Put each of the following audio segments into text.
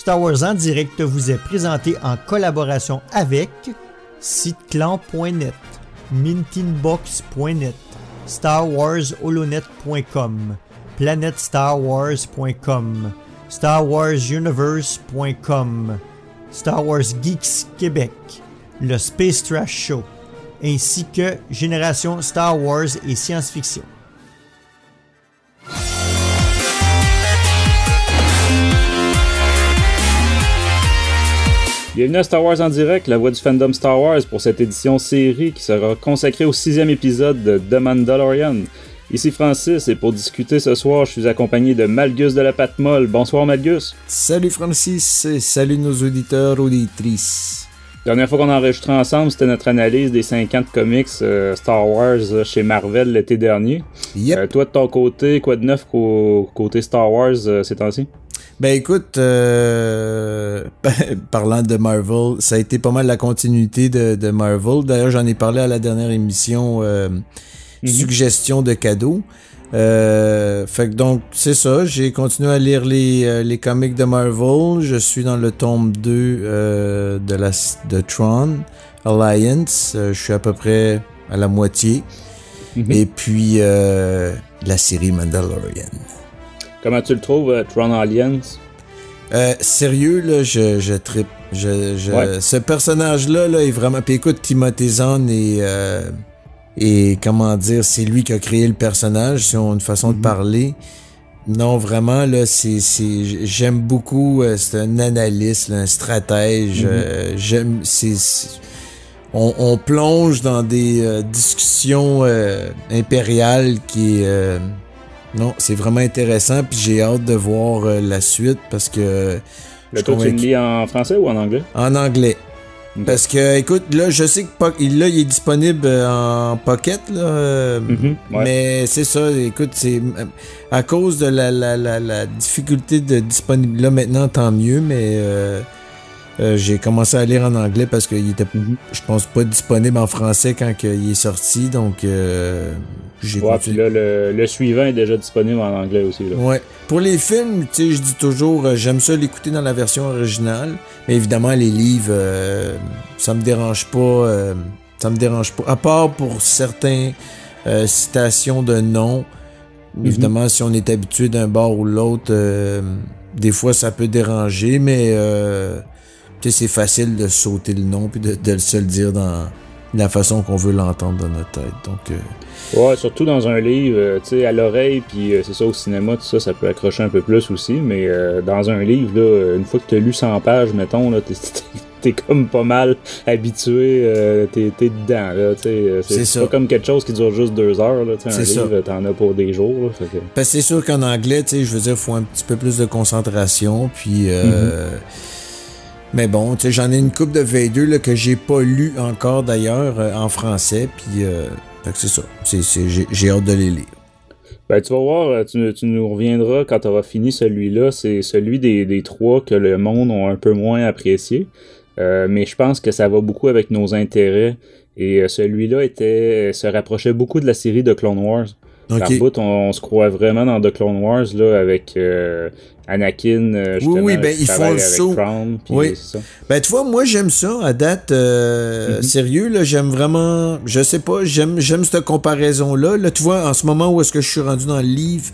Star Wars en direct vous est présenté en collaboration avec siteclan.net, mintinbox.net, StarWarsHolonet.com, PlanetStarWars.com, StarWarsUniverse.com, Star Wars Geeks Québec, le Space Trash Show, ainsi que Génération Star Wars et Science-Fiction. Bienvenue à Star Wars en direct, la voix du fandom Star Wars pour cette édition série qui sera consacrée au 6e épisode de The Mandalorian. Ici Francis et pour discuter ce soir, je suis accompagné de Malgus de la Patte Molle. Bonsoir Malgus. Salut Francis et salut nos auditeurs, auditrices. La dernière fois qu'on a enregistré ensemble, c'était notre analyse des 50 comics Star Wars chez Marvel l'été dernier. Yep. Toi de ton côté, quoi de neuf côté Star Wars ces temps-ci? Ben écoute, parlant de Marvel, ça a été pas mal la continuité de Marvel. D'ailleurs, j'en ai parlé à la dernière émission suggestion de cadeaux. Fait que donc, c'est ça. J'ai continué à lire les comics de Marvel. Je suis dans le tome 2 de Tron Alliance. Je suis à peu près à la moitié. Et puis, la série Mandalorian. Comment tu le trouves, Tron Alliance? Sérieux, là, je trippe. Ouais. Ce personnage-là là, est vraiment... Puis écoute, Timothée Zahn et comment dire, c'est lui qui a créé le personnage, si on a une façon de parler. Non, vraiment, là, j'aime beaucoup, c'est un analyste, là, un stratège. On plonge dans des discussions impériales qui est... non, c'est vraiment intéressant, puis j'ai hâte de voir la suite parce que... Toi, tu le lis en français ou en anglais? En anglais. Okay. Parce que, écoute, là, je sais que il est disponible en pocket, là, ouais. mais c'est ça, écoute, c'est à cause de la difficulté de disponible. Là, maintenant, tant mieux, mais j'ai commencé à lire en anglais parce qu'il était, je pense, pas disponible en français quand il est sorti, donc j'ai puis là, le suivant est déjà disponible en anglais aussi. Là. Ouais. Pour les films, tu sais, je dis toujours, j'aime ça l'écouter dans la version originale, mais évidemment, les livres, ça me dérange pas. Ça me dérange pas. À part pour certains citations de noms, évidemment, si on est habitué d'un bord ou l'autre, des fois, ça peut déranger, mais tu sais, c'est facile de sauter le nom puis de se le dire dans la façon qu'on veut l'entendre dans notre tête. Donc, ouais, surtout dans un livre, tu sais, à l'oreille, puis c'est ça, au cinéma, tout ça, ça peut accrocher un peu plus aussi, mais dans un livre, là, une fois que t'as lu 100 pages, mettons, là, t'es comme pas mal habitué, t'es dedans, là, tu sais. C'est pas comme quelque chose qui dure juste 2 heures, là, tu sais, un livre, t'en as pour des jours, là, fait que... Parce que c'est sûr qu'en anglais, tu sais, je veux dire, faut un petit peu plus de concentration, puis... Mais bon, tu sais, j'en ai une couple de Vader là, que j'ai pas lu encore d'ailleurs en français, puis fait que c'est ça. J'ai hâte de les lire. Ben tu vas voir, tu nous reviendras quand tu auras fini celui-là. C'est celui des 3 que le monde a un peu moins apprécié. Mais je pense que ça va beaucoup avec nos intérêts. Et celui-là se rapprochait beaucoup de la série de Clone Wars. Okay. Par bout, on se croit vraiment dans The Clone Wars là, avec Anakin, justement, oui, ben ils font le saut. Oui. C'est ça. Ben tu vois, moi j'aime ça à date. Sérieux, là, j'aime vraiment. Je sais pas, j'aime cette comparaison-là. Là, tu vois, en ce moment où est-ce que je suis rendu dans le livre,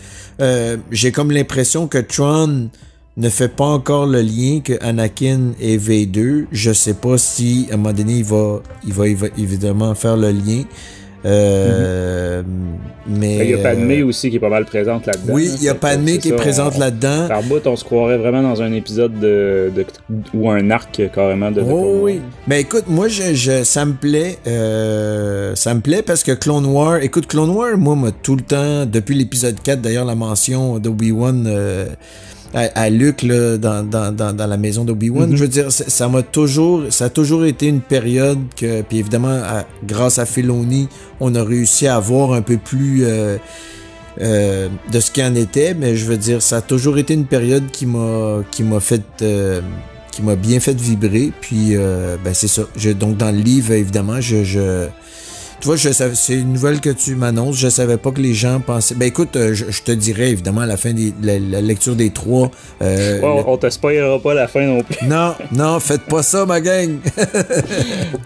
j'ai comme l'impression que Tron ne fait pas encore le lien que Anakin et Vader. Je sais pas si à un moment donné il va évidemment faire le lien. Mais il y a Padmé aussi qui est pas mal présente là-dedans. Oui, il y a Padmé qui est présente là-dedans. Par bout, on se croirait vraiment dans un épisode ou un arc carrément de oui. Mais écoute, moi, ça me plaît. Ça me plaît parce que Clone Wars, moi, m'a tout le temps, depuis l'épisode 4, d'ailleurs, la mention d'Obi-Wan à Luke là, dans la maison d'Obi-Wan. Je veux dire, ça a toujours été une période que, puis évidemment, grâce à Filoni, on a réussi à avoir un peu plus de ce qu'il en était, mais je veux dire, ça a toujours été une période qui m'a fait qui m'a bien fait vibrer, puis ben c'est ça. Donc dans le livre, évidemment, Tu vois, c'est une nouvelle que tu m'annonces. Je savais pas que les gens pensaient. Ben écoute, je te dirais évidemment à la fin de la lecture des 3. On te spoilera pas la fin non plus. Non, faites pas ça, ma gang.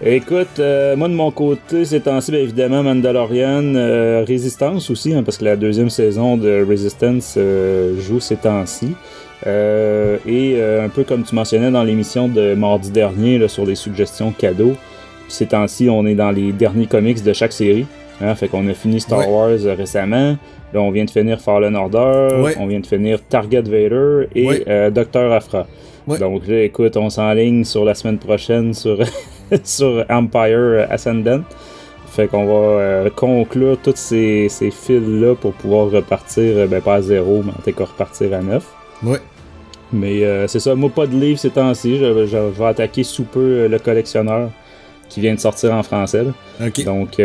Écoute, moi de mon côté, ces temps-ci, bien évidemment, Mandalorian, Résistance aussi, hein, parce que la 2e saison de Resistance joue ces temps-ci. Un peu comme tu mentionnais dans l'émission de mardi dernier là, sur les suggestions cadeaux, ces temps-ci, on est dans les derniers comics de chaque série. Hein, fait qu'on a fini Star Wars récemment. Là, on vient de finir Fallen Order. On vient de finir Target Vader et Dr. Aphra. Donc là, écoute, on s'enligne sur la semaine prochaine sur, sur Empire Ascendant. Fait qu'on va conclure tous ces fils-là pour pouvoir repartir, pas à 0, mais en tout cas repartir à 9. Ouais. Mais c'est ça, moi pas de livre ces temps-ci. Je vais attaquer sous peu le collectionneur qui vient de sortir en français. Là. Okay. Donc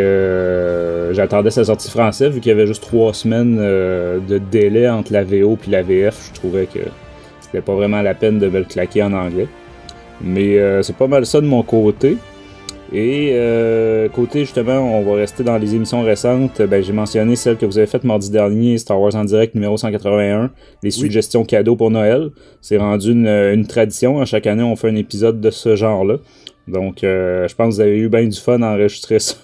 j'attendais sa sortie française vu qu'il y avait juste 3 semaines de délai entre la VO et la VF. Je trouvais que c'était pas vraiment la peine de me le claquer en anglais. Mais c'est pas mal ça de mon côté. Et côté justement, on va rester dans les émissions récentes. J'ai mentionné celle que vous avez faite mardi dernier, Star Wars en direct numéro 181, les suggestions cadeaux pour Noël. C'est rendu une tradition. Chaque année, on fait un épisode de ce genre-là. Donc, je pense que vous avez eu bien du fun à enregistrer ça.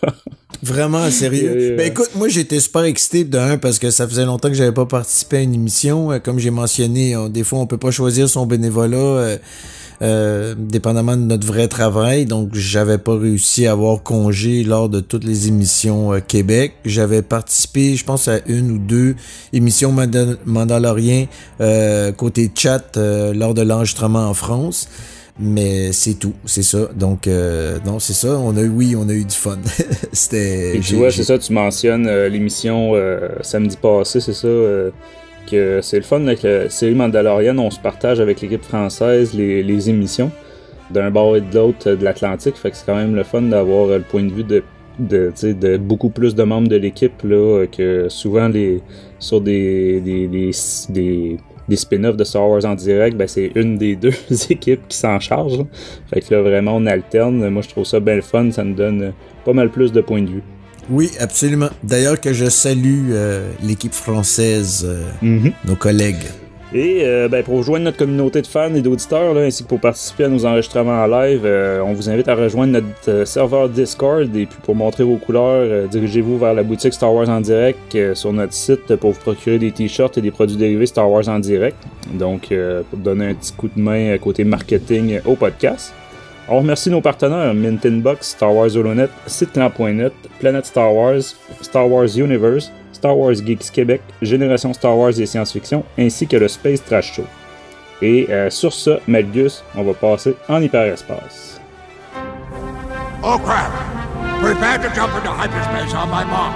Vraiment, sérieux. Ben écoute, moi j'étais super excité parce que ça faisait longtemps que j'avais pas participé à une émission. Comme j'ai mentionné, des fois on peut pas choisir son bénévolat dépendamment de notre vrai travail. Donc j'avais pas réussi à avoir congé lors de toutes les émissions Québec. J'avais participé, je pense, à 1 ou 2 émissions Mandalorian côté chat lors de l'enregistrement en France. Mais c'est tout, c'est ça. Donc, non, c'est ça. On a eu du fun. Et tu vois, c'est ça, tu mentionnes l'émission samedi passé, c'est ça, que c'est le fun avec la série Mandalorian. On se partage avec l'équipe française les émissions d'un bord et de l'autre de l'Atlantique. Fait que c'est quand même le fun d'avoir le point de vue de beaucoup plus de membres de l'équipe là, que souvent sur des spin-offs de Star Wars en direct, c'est une des 2 équipes qui s'en charge. Là. Fait que là, vraiment, on alterne. Moi, je trouve ça bien le fun. Ça nous donne pas mal plus de points de vue. Oui, absolument. D'ailleurs que je salue l'équipe française, nos collègues. Et pour rejoindre notre communauté de fans et d'auditeurs, là, ainsi que pour participer à nos enregistrements en live, on vous invite à rejoindre notre serveur Discord. Et puis pour montrer vos couleurs, dirigez-vous vers la boutique Star Wars en direct sur notre site pour vous procurer des t-shirts et des produits dérivés Star Wars en direct. Donc pour donner un petit coup de main côté marketing au podcast. On remercie nos partenaires Mint Box, Star Wars Holonet, Siteclan.net, Planète Star Wars, Star Wars Universe, Star Wars Geeks Québec, Génération Star Wars et Science-Fiction, ainsi que le Space Trash Show. Et sur ce, Melgus, on va passer en hyperespace. Oh crap! Prepare to jump into hyperspace on my mark.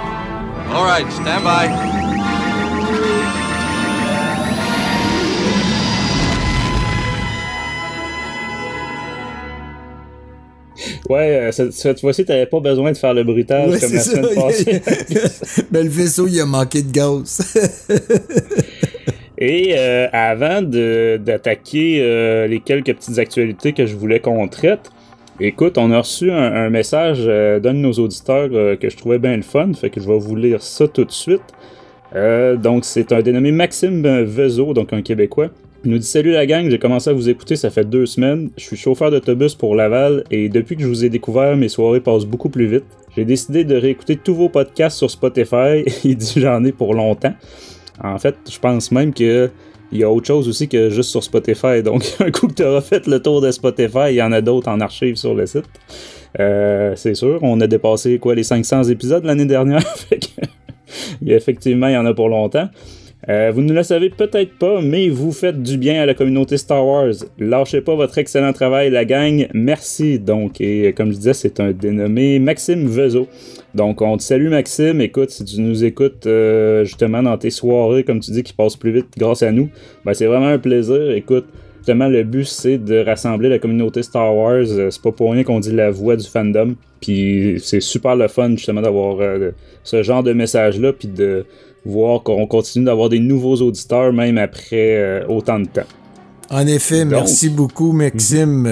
All right, stand by. Ouais, cette fois-ci, t'avais pas besoin de faire le bruitage comme la semaine passée. Mais le vaisseau, il a manqué de gaz. Et avant d'attaquer les quelques petites actualités que je voulais qu'on traite, écoute, on a reçu un message d'un de nos auditeurs que je trouvais bien le fun, fait que je vais vous lire ça tout de suite. Donc, c'est un dénommé Maxime Vezeau, donc un Québécois. Il nous dit « Salut la gang, j'ai commencé à vous écouter, ça fait 2 semaines. Je suis chauffeur d'autobus pour Laval et depuis que je vous ai découvert, mes soirées passent beaucoup plus vite. J'ai décidé de réécouter tous vos podcasts sur Spotify. Il dit « J'en ai pour longtemps. » En fait, je pense même qu'il y a autre chose aussi que juste sur Spotify. Donc, un coup que tu auras fait le tour de Spotify, il y en a d'autres en archive sur le site. C'est sûr, on a dépassé les 500 épisodes l'année dernière. Fait que, effectivement, il y en a pour longtemps. Vous ne le savez peut-être pas, mais vous faites du bien à la communauté Star Wars. Lâchez pas votre excellent travail, la gang. Merci. Donc, et comme je disais, c'est un dénommé Maxime Vezeau. Donc, on te salue, Maxime. Écoute, si tu nous écoutes justement dans tes soirées, comme tu dis, qui passent plus vite grâce à nous, c'est vraiment un plaisir. Écoute, justement, le but, c'est de rassembler la communauté Star Wars. C'est pas pour rien qu'on dit la voix du fandom. Puis, c'est super le fun, justement, d'avoir ce genre de message-là, puis de voir qu'on continue d'avoir des nouveaux auditeurs même après autant de temps. En effet, merci beaucoup Maxime.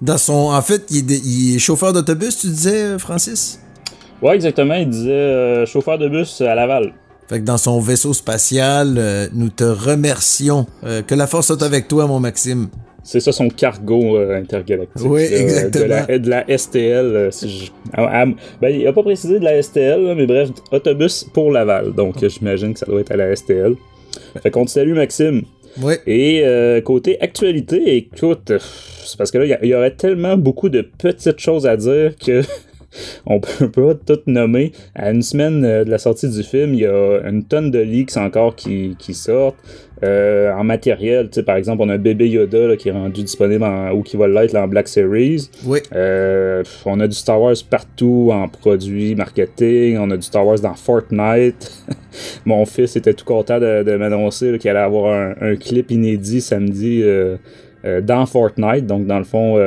En fait, il est chauffeur d'autobus, tu disais, Francis? Ouais, exactement. Il disait chauffeur de bus à Laval. Fait que dans son vaisseau spatial, nous te remercions. Que la force soit avec toi, mon Maxime. C'est ça son cargo intergalactique. Oui, exactement. De la STL. Ben, il a pas précisé de la STL, là, mais bref, autobus pour Laval. Donc, j'imagine que ça doit être à la STL. Fait qu'on te salue, Maxime. Oui. Et côté actualité, écoute, c'est parce que là, il y aurait tellement beaucoup de petites choses à dire que on peut pas tout nommer. À une semaine de la sortie du film, il y a une tonne de leaks encore qui sortent. En matériel, tu sais, par exemple, on a Bébé Yoda là, qui est rendu disponible ou qui va l'être là, en Black Series. Oui. On a du Star Wars partout en produits, marketing. On a du Star Wars dans Fortnite. Mon fils était tout content de m'annoncer là, qu'il allait avoir un clip inédit samedi dans Fortnite. Donc, dans le fond,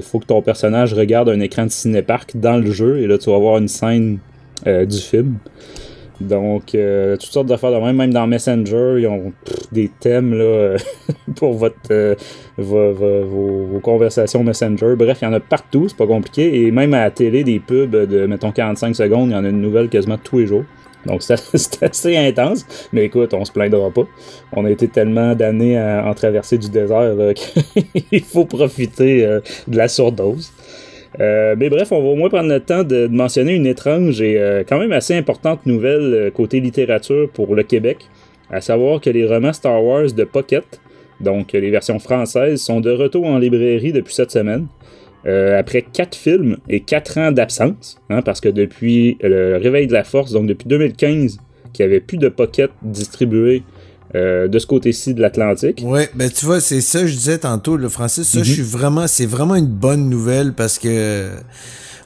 faut que ton personnage regarde un écran de cinéparc dans le jeu. Et là, tu vas voir une scène du film. Donc, toutes sortes d'affaires de même dans Messenger, ils ont des thèmes là, pour vos conversations Messenger. Bref, il y en a partout, c'est pas compliqué. Et même à la télé, des pubs de, mettons, 45 secondes, il y en a une nouvelle quasiment tous les jours. Donc, c'est assez intense. Mais écoute, on se plaindra pas. On a été tellement damnés à en traverser du désert là, qu'il faut profiter de la surdose. Mais bref, on va au moins prendre le temps de mentionner une étrange et quand même assez importante nouvelle côté littérature pour le Québec, à savoir que les romans Star Wars de Pocket, donc les versions françaises, sont de retour en librairie depuis cette semaine. Après 4 films et 4 ans d'absence, hein, parce que depuis le Réveil de la Force, donc depuis 2015, qu'il n'y avait plus de Pocket distribués de ce côté-ci de l'Atlantique. Ouais, ben tu vois, c'est ça, je disais tantôt, le Francis, ça, c'est vraiment une bonne nouvelle parce que,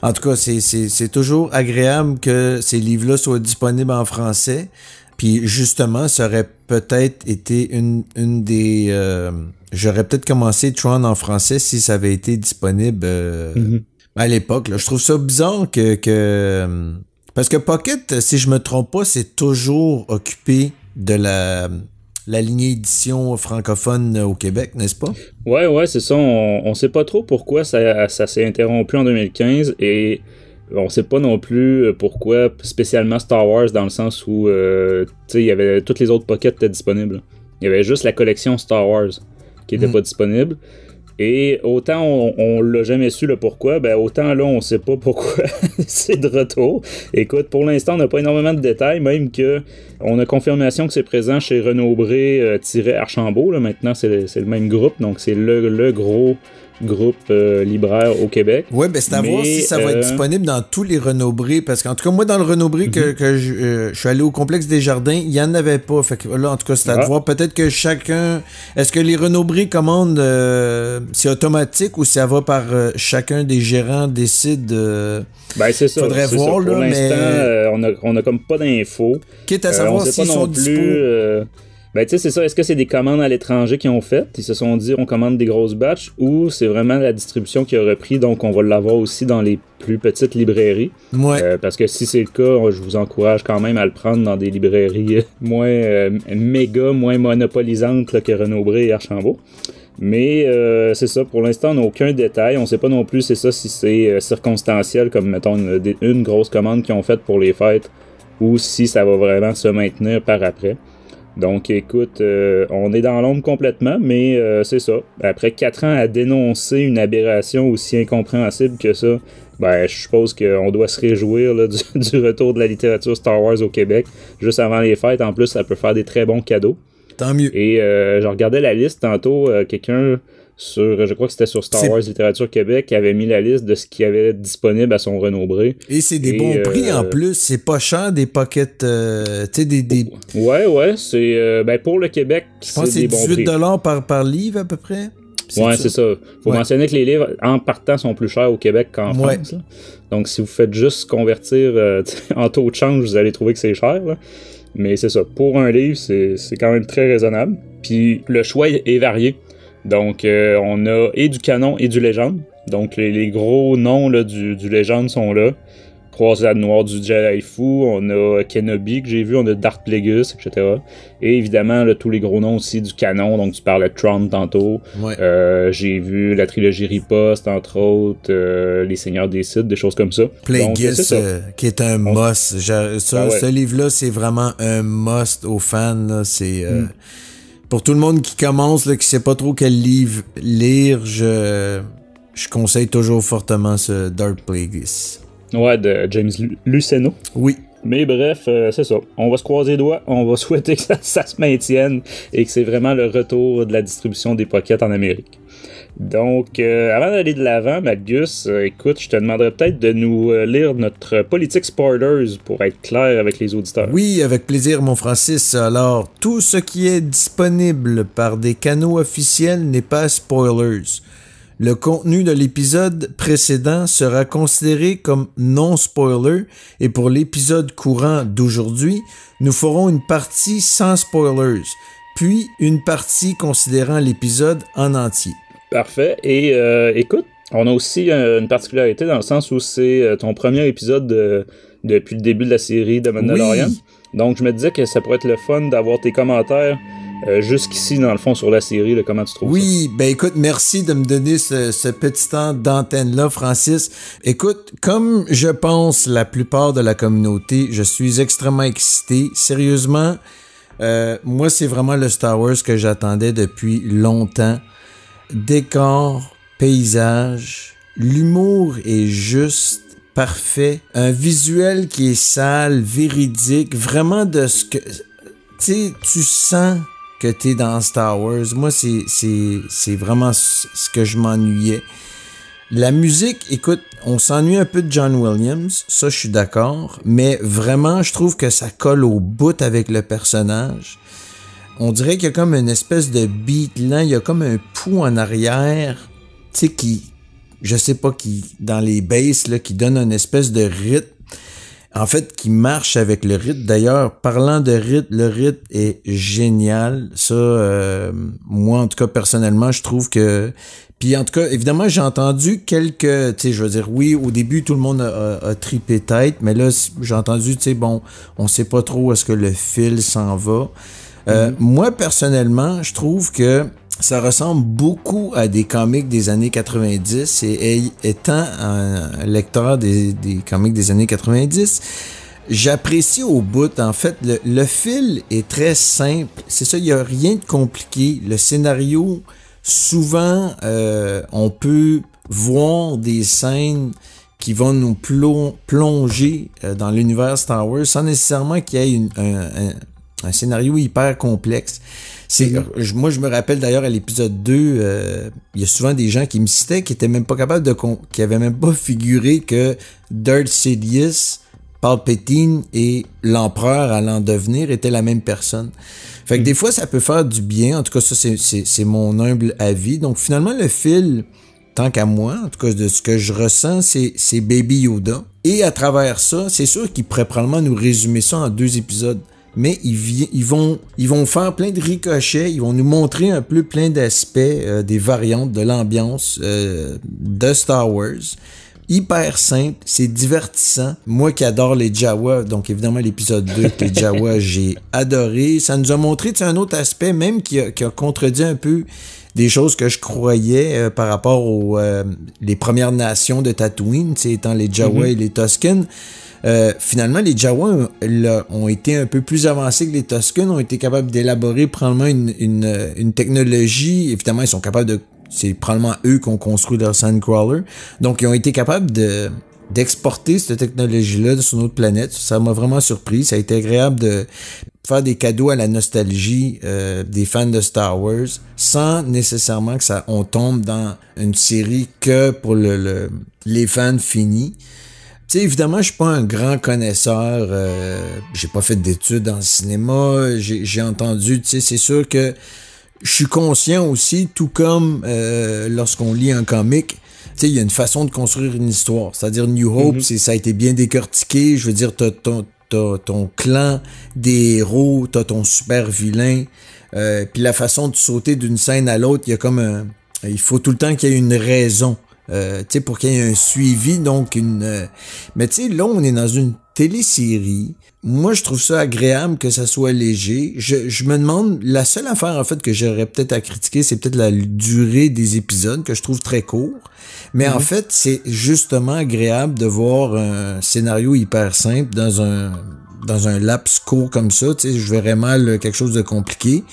en tout cas, c'est toujours agréable que ces livres-là soient disponibles en français. Puis justement, ça aurait peut-être été une des... j'aurais peut-être commencé Tron en français si ça avait été disponible à l'époque. Là. Je trouve ça bizarre que parce que Pocket, si je me trompe pas, c'est toujours occupé de la lignée édition francophone au Québec, n'est-ce pas? Ouais, c'est ça. On sait pas trop pourquoi ça s'est interrompu en 2015 et on sait pas non plus pourquoi spécialement Star Wars dans le sens où tu sais, il y avait toutes les autres pockets étaient disponibles. Il y avait juste la collection Star Wars qui était pas disponible. Et autant on l'a jamais su le pourquoi, ben autant là on sait pas pourquoi c'est de retour. Écoute, pour l'instant on n'a pas énormément de détails, même que on a confirmation que c'est présent chez Renaud-Bré-Archambault. Là, maintenant c'est le même groupe, donc c'est le gros groupe libraire au Québec. Oui, ben c'est à voir si ça va être disponible dans tous les Renaud-Bré, parce qu'en tout cas, moi, dans le Renaud-Bré que je suis allé au Complexe des Jardins, il n'y en avait pas. Fait que là, en tout cas, c'est à voir. Peut-être que chacun... Est-ce que les Renaud-Bré commandent, c'est automatique ou ça va par chacun des gérants décide... Ben, c'est ça. Faudrait c'est voir, ça. Pour là, l'instant, on a comme pas d'infos. Quitte à savoir s'ils sont dispo. Ben, tu sais, c'est ça. Est-ce que c'est des commandes à l'étranger qu'ils ont faites? Ils se sont dit, on commande des grosses batches, ou c'est vraiment la distribution qui a repris, donc on va l'avoir aussi dans les plus petites librairies. Ouais. Parce que si c'est le cas, je vous encourage quand même à le prendre dans des librairies moins moins monopolisantes là, que Renaud-Bré et Archambault. Mais c'est ça, pour l'instant, on n'a aucun détail. On sait pas non plus, c'est ça, si c'est circonstanciel, comme mettons une grosse commande qu'ils ont faite pour les fêtes, ou si ça va vraiment se maintenir par après. Donc, écoute, on est dans l'ombre complètement, mais c'est ça. Après 4 ans à dénoncer une aberration aussi incompréhensible que ça, ben, je suppose qu'on doit se réjouir là, du retour de la littérature Star Wars au Québec, juste avant les fêtes. En plus, ça peut faire des très bons cadeaux. Tant mieux. Et je regardais la liste tantôt, quelqu'un sur, je crois que c'était sur Star Wars Littérature Québec, qui avait mis la liste de ce qu'il y avait disponible à son Renaud-Bré. Et c'est des bons prix en plus, c'est pas cher des pockets, tu sais, des... Ouais, c'est, ben pour le Québec, je pense c'est que c'est des bons prix. $18 par livre à peu près. C'est ça. Faut mentionner que les livres, en partant, sont plus chers au Québec qu'en France. Là. Donc, si vous faites juste convertir en taux de change, vous allez trouver que c'est cher, là. Mais c'est ça. Pour un livre, c'est quand même très raisonnable. Puis le choix est varié. Donc, on a et du canon et du légende. Donc, les gros noms là, du légende sont là. Croisade Noire du Jedi Fou, on a Kenobi que j'ai vu, on a Darth Plagueis, etc. Et évidemment, là, tous les gros noms aussi du canon, donc tu parlais de Tron tantôt. Ouais. J'ai vu la trilogie Riposte, entre autres, Les Seigneurs des Sith, des choses comme ça. Plagueis, qui est un must. ouais. Ce livre-là, c'est vraiment un must aux fans. Là. C'est pour tout le monde qui commence, là, qui sait pas trop quel livre lire, je conseille toujours fortement ce Darth Plagueis. Ouais, de James Luceno. Oui. Mais bref, c'est ça. On va se croiser les doigts, on va souhaiter que ça se maintienne et que c'est vraiment le retour de la distribution des pockets en Amérique. Donc, avant d'aller de l'avant, Magus, écoute, je te demanderais peut-être de nous lire notre politique spoilers pour être clair avec les auditeurs. Oui, avec plaisir, mon Francis. Alors, tout ce qui est disponible par des canaux officiels n'est pas spoilers. Le contenu de l'épisode précédent sera considéré comme non-spoiler et pour l'épisode courant d'aujourd'hui, nous ferons une partie sans spoilers, puis une partie considérant l'épisode en entier. Parfait. Et écoute, on a aussi une particularité dans le sens où c'est ton premier épisode depuis le début de la série de Mandalorian. Oui. Donc je me disais que ça pourrait être le fun d'avoir tes commentaires jusqu'ici, dans le fond, sur la série. Là, comment tu trouves ça? Oui, ben écoute, merci de me donner ce petit temps d'antenne-là, Francis. Écoute, comme je pense la plupart de la communauté, je suis extrêmement excité. Sérieusement, moi, c'est vraiment le Star Wars que j'attendais depuis longtemps. Décor, paysage, l'humour est juste parfait. Un visuel qui est sale, véridique, vraiment de ce que... Tu sais, tu sens que t'es dans Star Wars. Moi, c'est vraiment ce que je m'ennuyais. La musique, écoute, on s'ennuie un peu de John Williams, ça je suis d'accord, mais vraiment, je trouve que ça colle au bout avec le personnage. On dirait qu'il y a comme une espèce de beat lent, il y a comme un pouls en arrière, tu sais, qui, je sais pas, qui, dans les basses, là, qui donne une espèce de rythme. En fait, qui marche avec le rythme. D'ailleurs, parlant de rythme, le rythme est génial. Ça, moi, en tout cas, personnellement, je trouve que... Puis, en tout cas, évidemment, j'ai entendu quelques... Tu sais, je veux dire, oui, au début, tout le monde a tripé tête, mais là, j'ai entendu, tu sais, bon, on sait pas trop où est-ce que le fil s'en va. Moi, personnellement, je trouve que ça ressemble beaucoup à des comics des années 90 et étant un lecteur des comics des années 90, j'apprécie au bout. En fait, le fil est très simple. C'est ça, il n'y a rien de compliqué. Le scénario, souvent, on peut voir des scènes qui vont nous plonger dans l'univers Star Wars sans nécessairement qu'il y ait un scénario hyper complexe. Moi, je me rappelle d'ailleurs à l'épisode 2, il y a souvent des gens qui me citaient qui étaient même pas capables qui avaient même pas figuré que Darth Sidious, Palpatine et l'empereur à l'en devenir étaient la même personne. Fait que des fois, ça peut faire du bien. En tout cas, ça, c'est mon humble avis. Donc, finalement, le fil, tant qu'à moi, en tout cas, de ce que je ressens, c'est Baby Yoda. Et à travers ça, c'est sûr qu'ils pourraient probablement nous résumer ça en 2 épisodes. Mais ils vont faire plein de ricochets, ils vont nous montrer un peu plein d'aspects, des variantes de l'ambiance de Star Wars. Hyper simple, c'est divertissant. Moi qui adore les Jawa, donc évidemment l'épisode 2 avec les Jawa, j'ai adoré. Ça nous a montré un autre aspect, même qui a contredit un peu des choses que je croyais par rapport aux les Premières Nations de Tatooine, étant les Jawa et les Tusken. Finalement, les Jawa ont été un peu plus avancés que les Tusken, ont été capables d'élaborer probablement une technologie. Évidemment, ils sont capables de... C'est probablement eux qui ont construit leur Sandcrawler. Donc, ils ont été capables d'exporter cette technologie-là sur notre planète. Ça m'a vraiment surpris. Ça a été agréable de faire des cadeaux à la nostalgie des fans de Star Wars sans nécessairement que on tombe dans une série que pour les fans finis. Tu sais, évidemment, je suis pas un grand connaisseur, j'ai pas fait d'études en cinéma, j'ai entendu, tu sais, c'est sûr que je suis conscient aussi, tout comme lorsqu'on lit un comic, tu sais, il y a une façon de construire une histoire, c'est-à-dire New Hope, ça a été bien décortiqué, je veux dire, t'as ton clan des héros, t'as ton super vilain, puis la façon de sauter d'une scène à l'autre, il y a comme il faut tout le temps qu'il y ait une raison tu sais, pour qu'il y ait un suivi, donc mais tu sais, là, on est dans une télésérie. Moi, je trouve ça agréable que ça soit léger. Je me demande, la seule affaire, en fait, que j'aurais peut-être à critiquer, c'est peut-être la durée des épisodes, que je trouve très court. Mais en fait, c'est justement agréable de voir un scénario hyper simple dans un laps court comme ça. Tu sais, je verrais mal quelque chose de compliqué.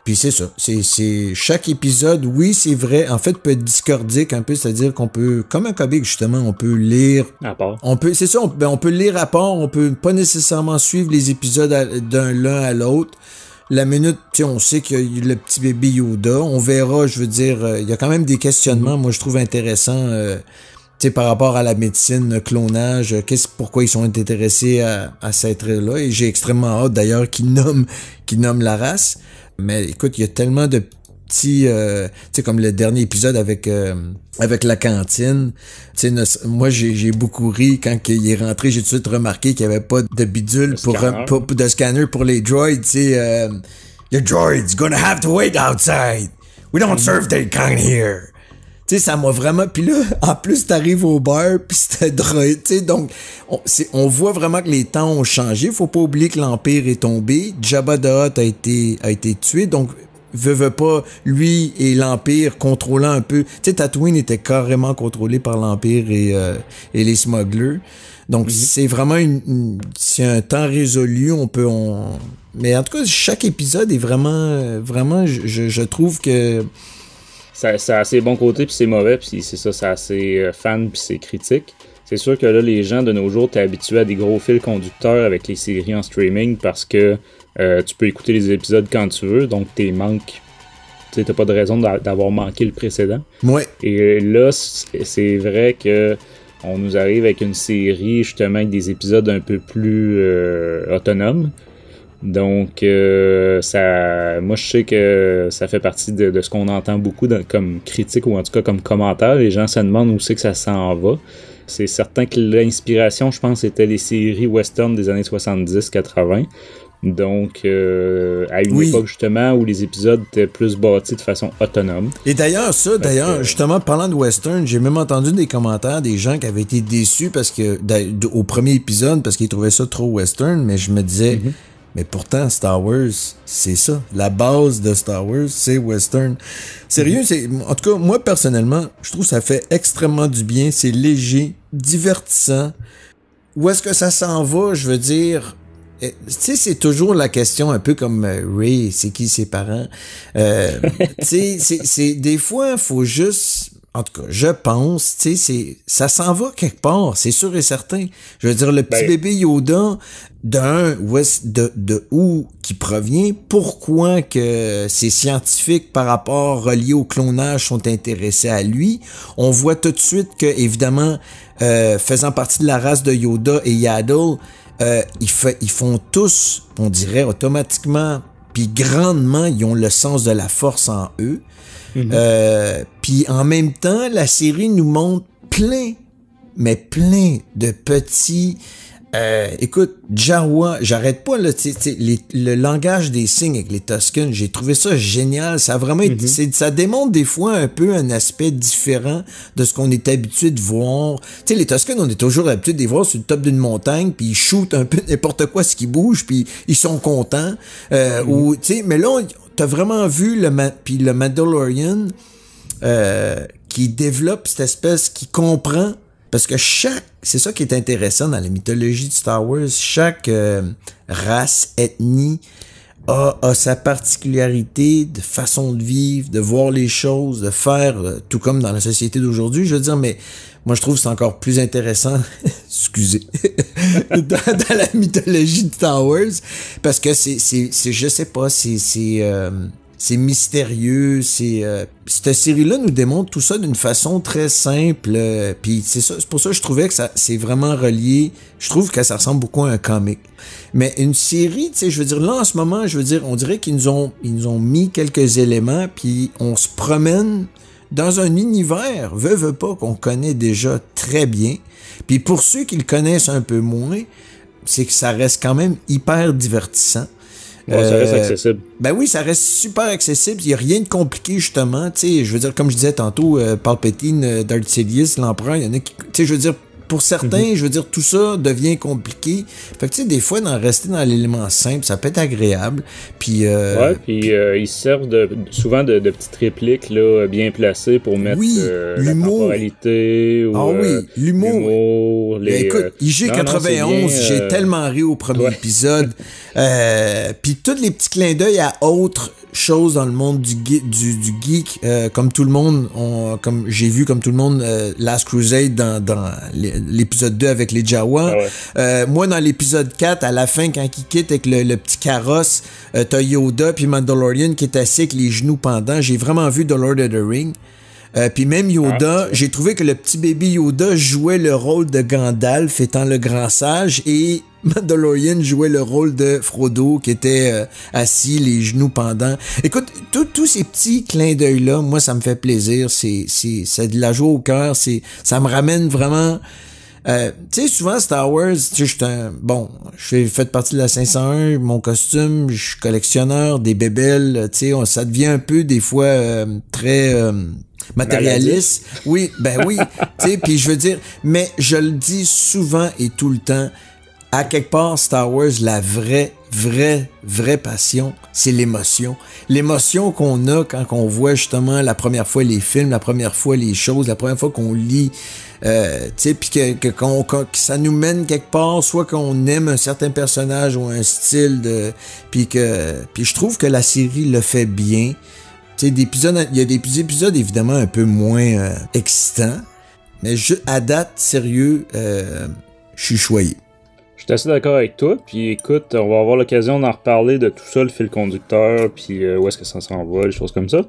Puis c'est ça, c'est chaque épisode, oui, c'est vrai, en fait, peut être discordique un peu, c'est-à-dire qu'on peut, comme un comic, justement, on peut lire à part. On peut lire à part, on peut pas nécessairement suivre les épisodes l'un à l'autre. La minute, tu sais, on sait qu'il y a le petit bébé Yoda, on verra, je veux dire, il y a quand même des questionnements, moi je trouve intéressants, tu sais, par rapport à la médecine, le clonage, pourquoi ils sont intéressés à cet être-là, et j'ai extrêmement hâte d'ailleurs qu'ils nomment la race. Mais écoute, il y a tellement de petits... tu sais, comme le dernier épisode avec la cantine. Tu sais, moi, j'ai beaucoup ri quand il est rentré. J'ai tout de suite remarqué qu'il n'y avait pas de bidule de scanner pour les droids. Tu sais, your droid's gonna have to wait outside. We don't serve that kind here. Tu sais, ça m'a vraiment... Puis là, en plus, t'arrives au bar, puis c'était droid, tu sais, donc on voit vraiment que les temps ont changé. Faut pas oublier que l'Empire est tombé. Jabba the Hutt a été tué, donc veut pas, lui et l'Empire contrôlant un peu... Tu sais, Tatooine était carrément contrôlé par l'Empire et les smugglers. Donc, c'est vraiment c'est un temps résolu, mais en tout cas, chaque épisode est vraiment, je trouve que... C'est assez bon côté, puis c'est mauvais, puis c'est ça, c'est assez fan, puis c'est critique. C'est sûr que là, les gens de nos jours, t'es habitué à des gros fils conducteurs avec les séries en streaming parce que tu peux écouter les épisodes quand tu veux, donc t'es manques. T'sais, t'as pas de raison d'avoir manqué le précédent. Ouais. Et là, c'est vrai que on nous arrive avec une série, justement, avec des épisodes un peu plus autonomes. Donc, moi, je sais que ça fait partie de ce qu'on entend beaucoup comme critique ou en tout cas comme commentaire. Les gens se demandent où c'est que ça s'en va. C'est certain que l'inspiration, je pense, c'était les séries western des années 70-80. Donc, à une époque, justement, où les épisodes étaient plus bâtis de façon autonome. Et d'ailleurs, justement, parlant de western, j'ai même entendu des commentaires des gens qui avaient été déçus parce que au premier épisode, parce qu'ils trouvaient ça trop western, mais je me disais... Mais pourtant, Star Wars, c'est ça. La base de Star Wars, c'est western. Sérieux, en tout cas, moi, personnellement, je trouve que ça fait extrêmement du bien. C'est léger, divertissant. Où est-ce que ça s'en va, je veux dire... Tu sais, c'est toujours la question un peu comme Rey, c'est qui ses parents? Tu sais, des fois, il faut juste... En tout cas, je pense, tu sais, ça s'en va quelque part, c'est sûr et certain. Je veux dire, le petit bébé Yoda, de où qui provient, pourquoi que ces scientifiques par rapport reliés au clonage sont intéressés à lui. On voit tout de suite que, évidemment, faisant partie de la race de Yoda et Yaddle, ils font tous, on dirait automatiquement, puis grandement, ils ont le sens de la force en eux. Puis en même temps, la série nous montre plein de petits... écoute, Jawa, j'arrête pas, là, le langage des signes avec les Tusken, j'ai trouvé ça génial. Ça a vraiment ça démontre des fois un peu un aspect différent de ce qu'on est habitué de voir. Tu sais, les Tusken, on est toujours habitué de les voir sur le top d'une montagne, puis ils shootent un peu n'importe quoi ce qui bouge, puis ils sont contents. Ou, tu sais, mais là, t'as vraiment vu le Mandalorian qui développe cette espèce, qui comprend, parce que c'est ça qui est intéressant dans la mythologie de Star Wars, chaque race, ethnie a sa particularité de façon de vivre, de voir les choses, de faire, tout comme dans la société d'aujourd'hui, je veux dire, mais moi je trouve que c'est encore plus intéressant, excusez, dans la mythologie de Star Wars, parce que je sais pas, c'est mystérieux, cette série-là nous démontre tout ça d'une façon très simple, puis c'est pour ça que je trouvais que c'est vraiment relié, je trouve que ça ressemble beaucoup à un comic. Mais une série, tu sais, je veux dire, là en ce moment, je veux dire, on dirait qu'ils nous ont mis quelques éléments, puis on se promène dans un univers, veut pas, qu'on connaît déjà très bien, puis pour ceux qui le connaissent un peu moins, c'est que ça reste quand même hyper divertissant. Ouais, ça reste accessible. Ben oui, ça reste super accessible. Il n'y a rien de compliqué, justement. Tu sais, je veux dire, comme je disais tantôt, Palpatine, Darth Sidious, l'Empereur, il y en a qui... Tu sais, je veux dire, pour certains, je veux dire, tout ça devient compliqué. Fait que, tu sais, des fois, d'en rester dans l'élément simple, ça peut être agréable. Puis, ouais, puis ils servent souvent de petites répliques là, bien placées pour mettre la temporalité ou l'humour. Les, écoute, IG-91, j'ai tellement ri au premier épisode. Puis tous les petits clins d'œil à autres choses dans le monde du geek, comme tout le monde, comme j'ai vu comme tout le monde Last Crusade dans l'épisode 2 avec les Jawa. Ah ouais. Moi, dans l'épisode 4, à la fin, quand il quitte avec le petit carrosse, t'as Yoda puis Mandalorian qui est assis avec les genoux pendants. J'ai vraiment vu The Lord of the Rings. Puis même Yoda, j'ai trouvé que le petit bébé Yoda jouait le rôle de Gandalf étant le grand sage et Mandalorian jouait le rôle de Frodo qui était assis, les genoux pendants. Écoute, tous ces petits clins d'œil-là, moi, ça me fait plaisir. C'est de la joie au cœur. Ça me ramène vraiment... tu sais, souvent Star Wars, tu sais, je fais partie de la 501, mon costume, je suis collectionneur des bébelles, tu sais, ça devient un peu des fois très matérialiste. Oui, ben oui, tu sais, puis je veux dire, mais je le dis souvent et tout le temps, à quelque part, Star Wars, la vraie passion, c'est l'émotion. L'émotion qu'on a quand on voit justement la première fois les films, la première fois les choses, la première fois qu'on lit, tu sais, puis que ça nous mène quelque part, soit qu'on aime un certain personnage ou un style puis je trouve que la série le fait bien. Tu sais, il y a des épisodes évidemment un peu moins excitants, mais à date, sérieux, je suis choyé. Je suis assez d'accord avec toi, puis écoute, on va avoir l'occasion d'en reparler de tout ça, le fil conducteur, puis où est-ce que ça s'en va, les choses comme ça.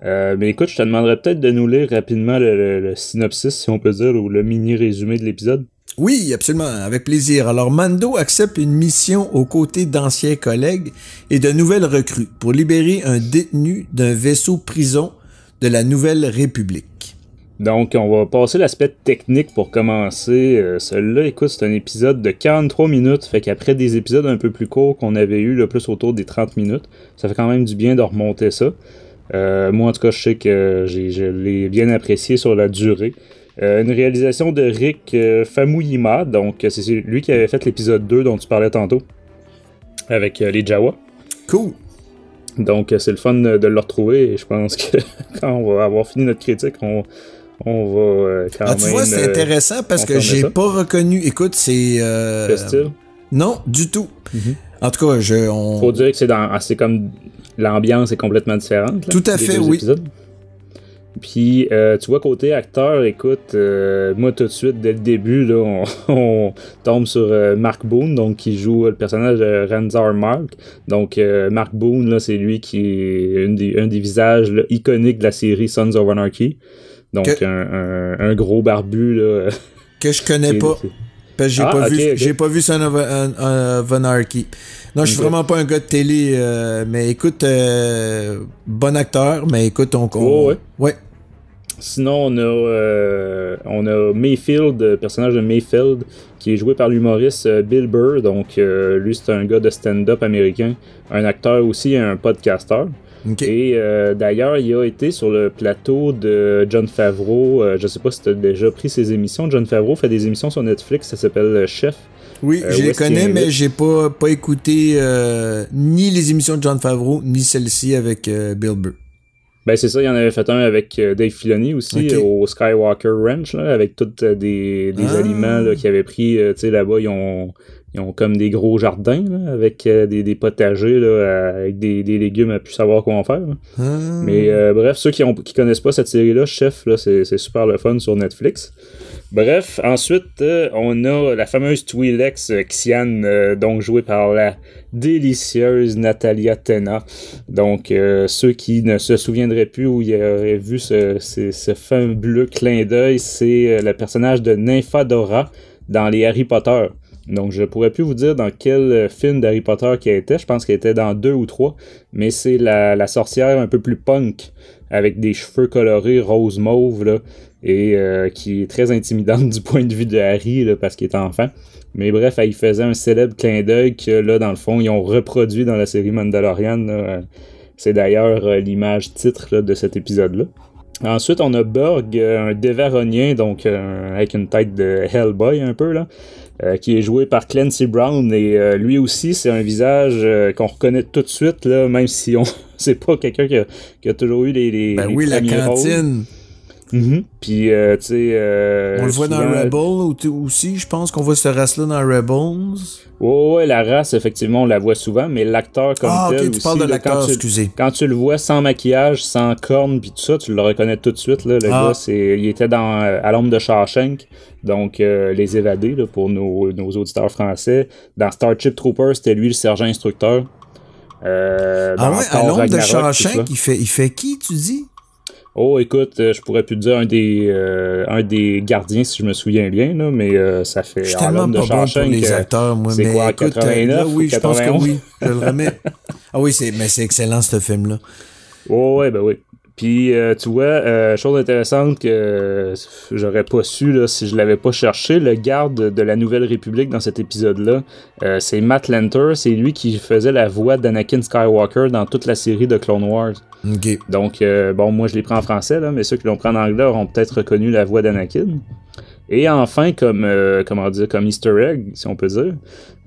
Mais écoute, je te demanderais peut-être de nous lire rapidement le synopsis, si on peut dire, ou le mini-résumé de l'épisode. Oui, absolument, avec plaisir. Alors, Mando accepte une mission aux côtés d'anciens collègues et de nouvelles recrues pour libérer un détenu d'un vaisseau prison de la Nouvelle République. Donc, on va passer l'aspect technique pour commencer. Celui-là, écoute, c'est un épisode de 43 minutes. Fait qu'après des épisodes un peu plus courts qu'on avait eu, là, plus autour des 30 minutes, ça fait quand même du bien de remonter ça. Moi, en tout cas, je sais que je l'ai bien apprécié sur la durée. Une réalisation de Rick Famuyiwa. Donc, c'est lui qui avait fait l'épisode 2 dont tu parlais tantôt, avec les Jawa. Cool! Donc, c'est le fun de le retrouver. Et je pense que quand on va avoir fini notre critique, on va quand même... Tu vois, c'est intéressant parce que j'ai pas reconnu... Écoute, c'est... Le style? Non, du tout. Mm-hmm. En tout cas, Faut dire que c'est comme... L'ambiance est complètement différente. Là, tout à fait, oui. Épisodes. Puis, tu vois, côté acteur, écoute, moi, tout de suite, dès le début, là, on tombe sur Mark Boone, donc qui joue le personnage de Renzar Mark. Donc, Mark Boone, là, c'est lui qui est un des visages là, iconiques de la série Sons of Anarchy. Donc, un gros barbu, là. Que je connais pas. Parce que j'ai pas vu Son of Anarchy. Non, je suis vraiment pas un gars de télé, mais écoute, bon acteur, mais écoute, ouais. Sinon, on a Mayfield, personnage de Mayfield, qui est joué par l'humoriste Bill Burr. Donc, lui, c'est un gars de stand-up américain, un acteur aussi, un podcasteur. Okay. Et d'ailleurs, il a été sur le plateau de Jon Favreau. Je sais pas si tu as déjà pris ses émissions. Jon Favreau fait des émissions sur Netflix, ça s'appelle Chef. Oui, je les connais, mais j'ai pas écouté ni les émissions de Jon Favreau, ni celle-ci avec Bill Burr. Ben c'est ça, il y en avait fait un avec Dave Filoni aussi, au Skywalker Ranch, là, avec tous des aliments là, qu'ils avaient pris. Tu sais, là-bas, ils ont comme des gros jardins là, avec des potagers là, avec des légumes à plus savoir quoi en faire. Mais bref, ceux qui connaissent pas cette série-là, Chef, là, c'est super le fun sur Netflix. Bref, ensuite, on a la fameuse Twi'lek Xian, donc jouée par la délicieuse Natalia Tena. Donc, ceux qui ne se souviendraient plus où ils auraient vu ce fabuleux clin d'œil, c'est le personnage de Nymphadora dans les Harry Potter. Donc, je pourrais plus vous dire dans quel film d'Harry Potter qu'elle était. Je pense qu'elle était dans 2 ou 3. Mais c'est la sorcière un peu plus punk, avec des cheveux colorés rose-mauve, là, et qui est très intimidante du point de vue de Harry, là, parce qu'il est enfant. Mais bref, elle y faisait un célèbre clin d'œil que, là, dans le fond, ils ont reproduit dans la série Mandalorian. Là. C'est d'ailleurs l'image titre là, de cet épisode-là. Ensuite, on a Burg, un Dévaronien, donc avec une tête de Hellboy un peu, là. Qui est joué par Clancy Brown, et lui aussi c'est un visage qu'on reconnaît tout de suite, là, même si c'est pas quelqu'un qui a toujours eu les oui, la cantine. Puis tu sais, on le voit dans Rebels aussi, je pense qu'on voit ce race-là dans Rebels. Ouais, la race, effectivement, on la voit souvent, mais l'acteur comme tel tu aussi, parles de là, l'acteur, excusez. Quand tu le vois sans maquillage, sans cornes, puis tout ça, tu le reconnais tout de suite. Là, le gars, il était dans à l'ombre de Shawshank, donc Les Évadés, là, pour nos auditeurs français. Dans Starship Troopers, c'était lui le sergent instructeur. À l'ombre de Shawshank, il fait qui, tu dis? Oh, écoute, je pourrais plus te dire un des gardiens, si je me souviens bien, là, mais ça fait... Je suis tellement pas bon pour les acteurs, moi. C'est quoi, écoute, 89 là, oui, ou 91? Je pense que oui, je le remets. Ah oui, mais c'est excellent, ce film-là. Oh, ouais, ben oui. Puis, tu vois, chose intéressante que j'aurais pas su là, si je l'avais pas cherché, le garde de la Nouvelle République dans cet épisode-là, c'est Matt Lanter, c'est lui qui faisait la voix d'Anakin Skywalker dans toute la série de Clone Wars. Okay. Donc, bon, moi je l'ai pris en français, là, mais ceux qui l'ont pris en anglais auront peut-être reconnu la voix d'Anakin. Et enfin, comme Easter egg, si on peut dire,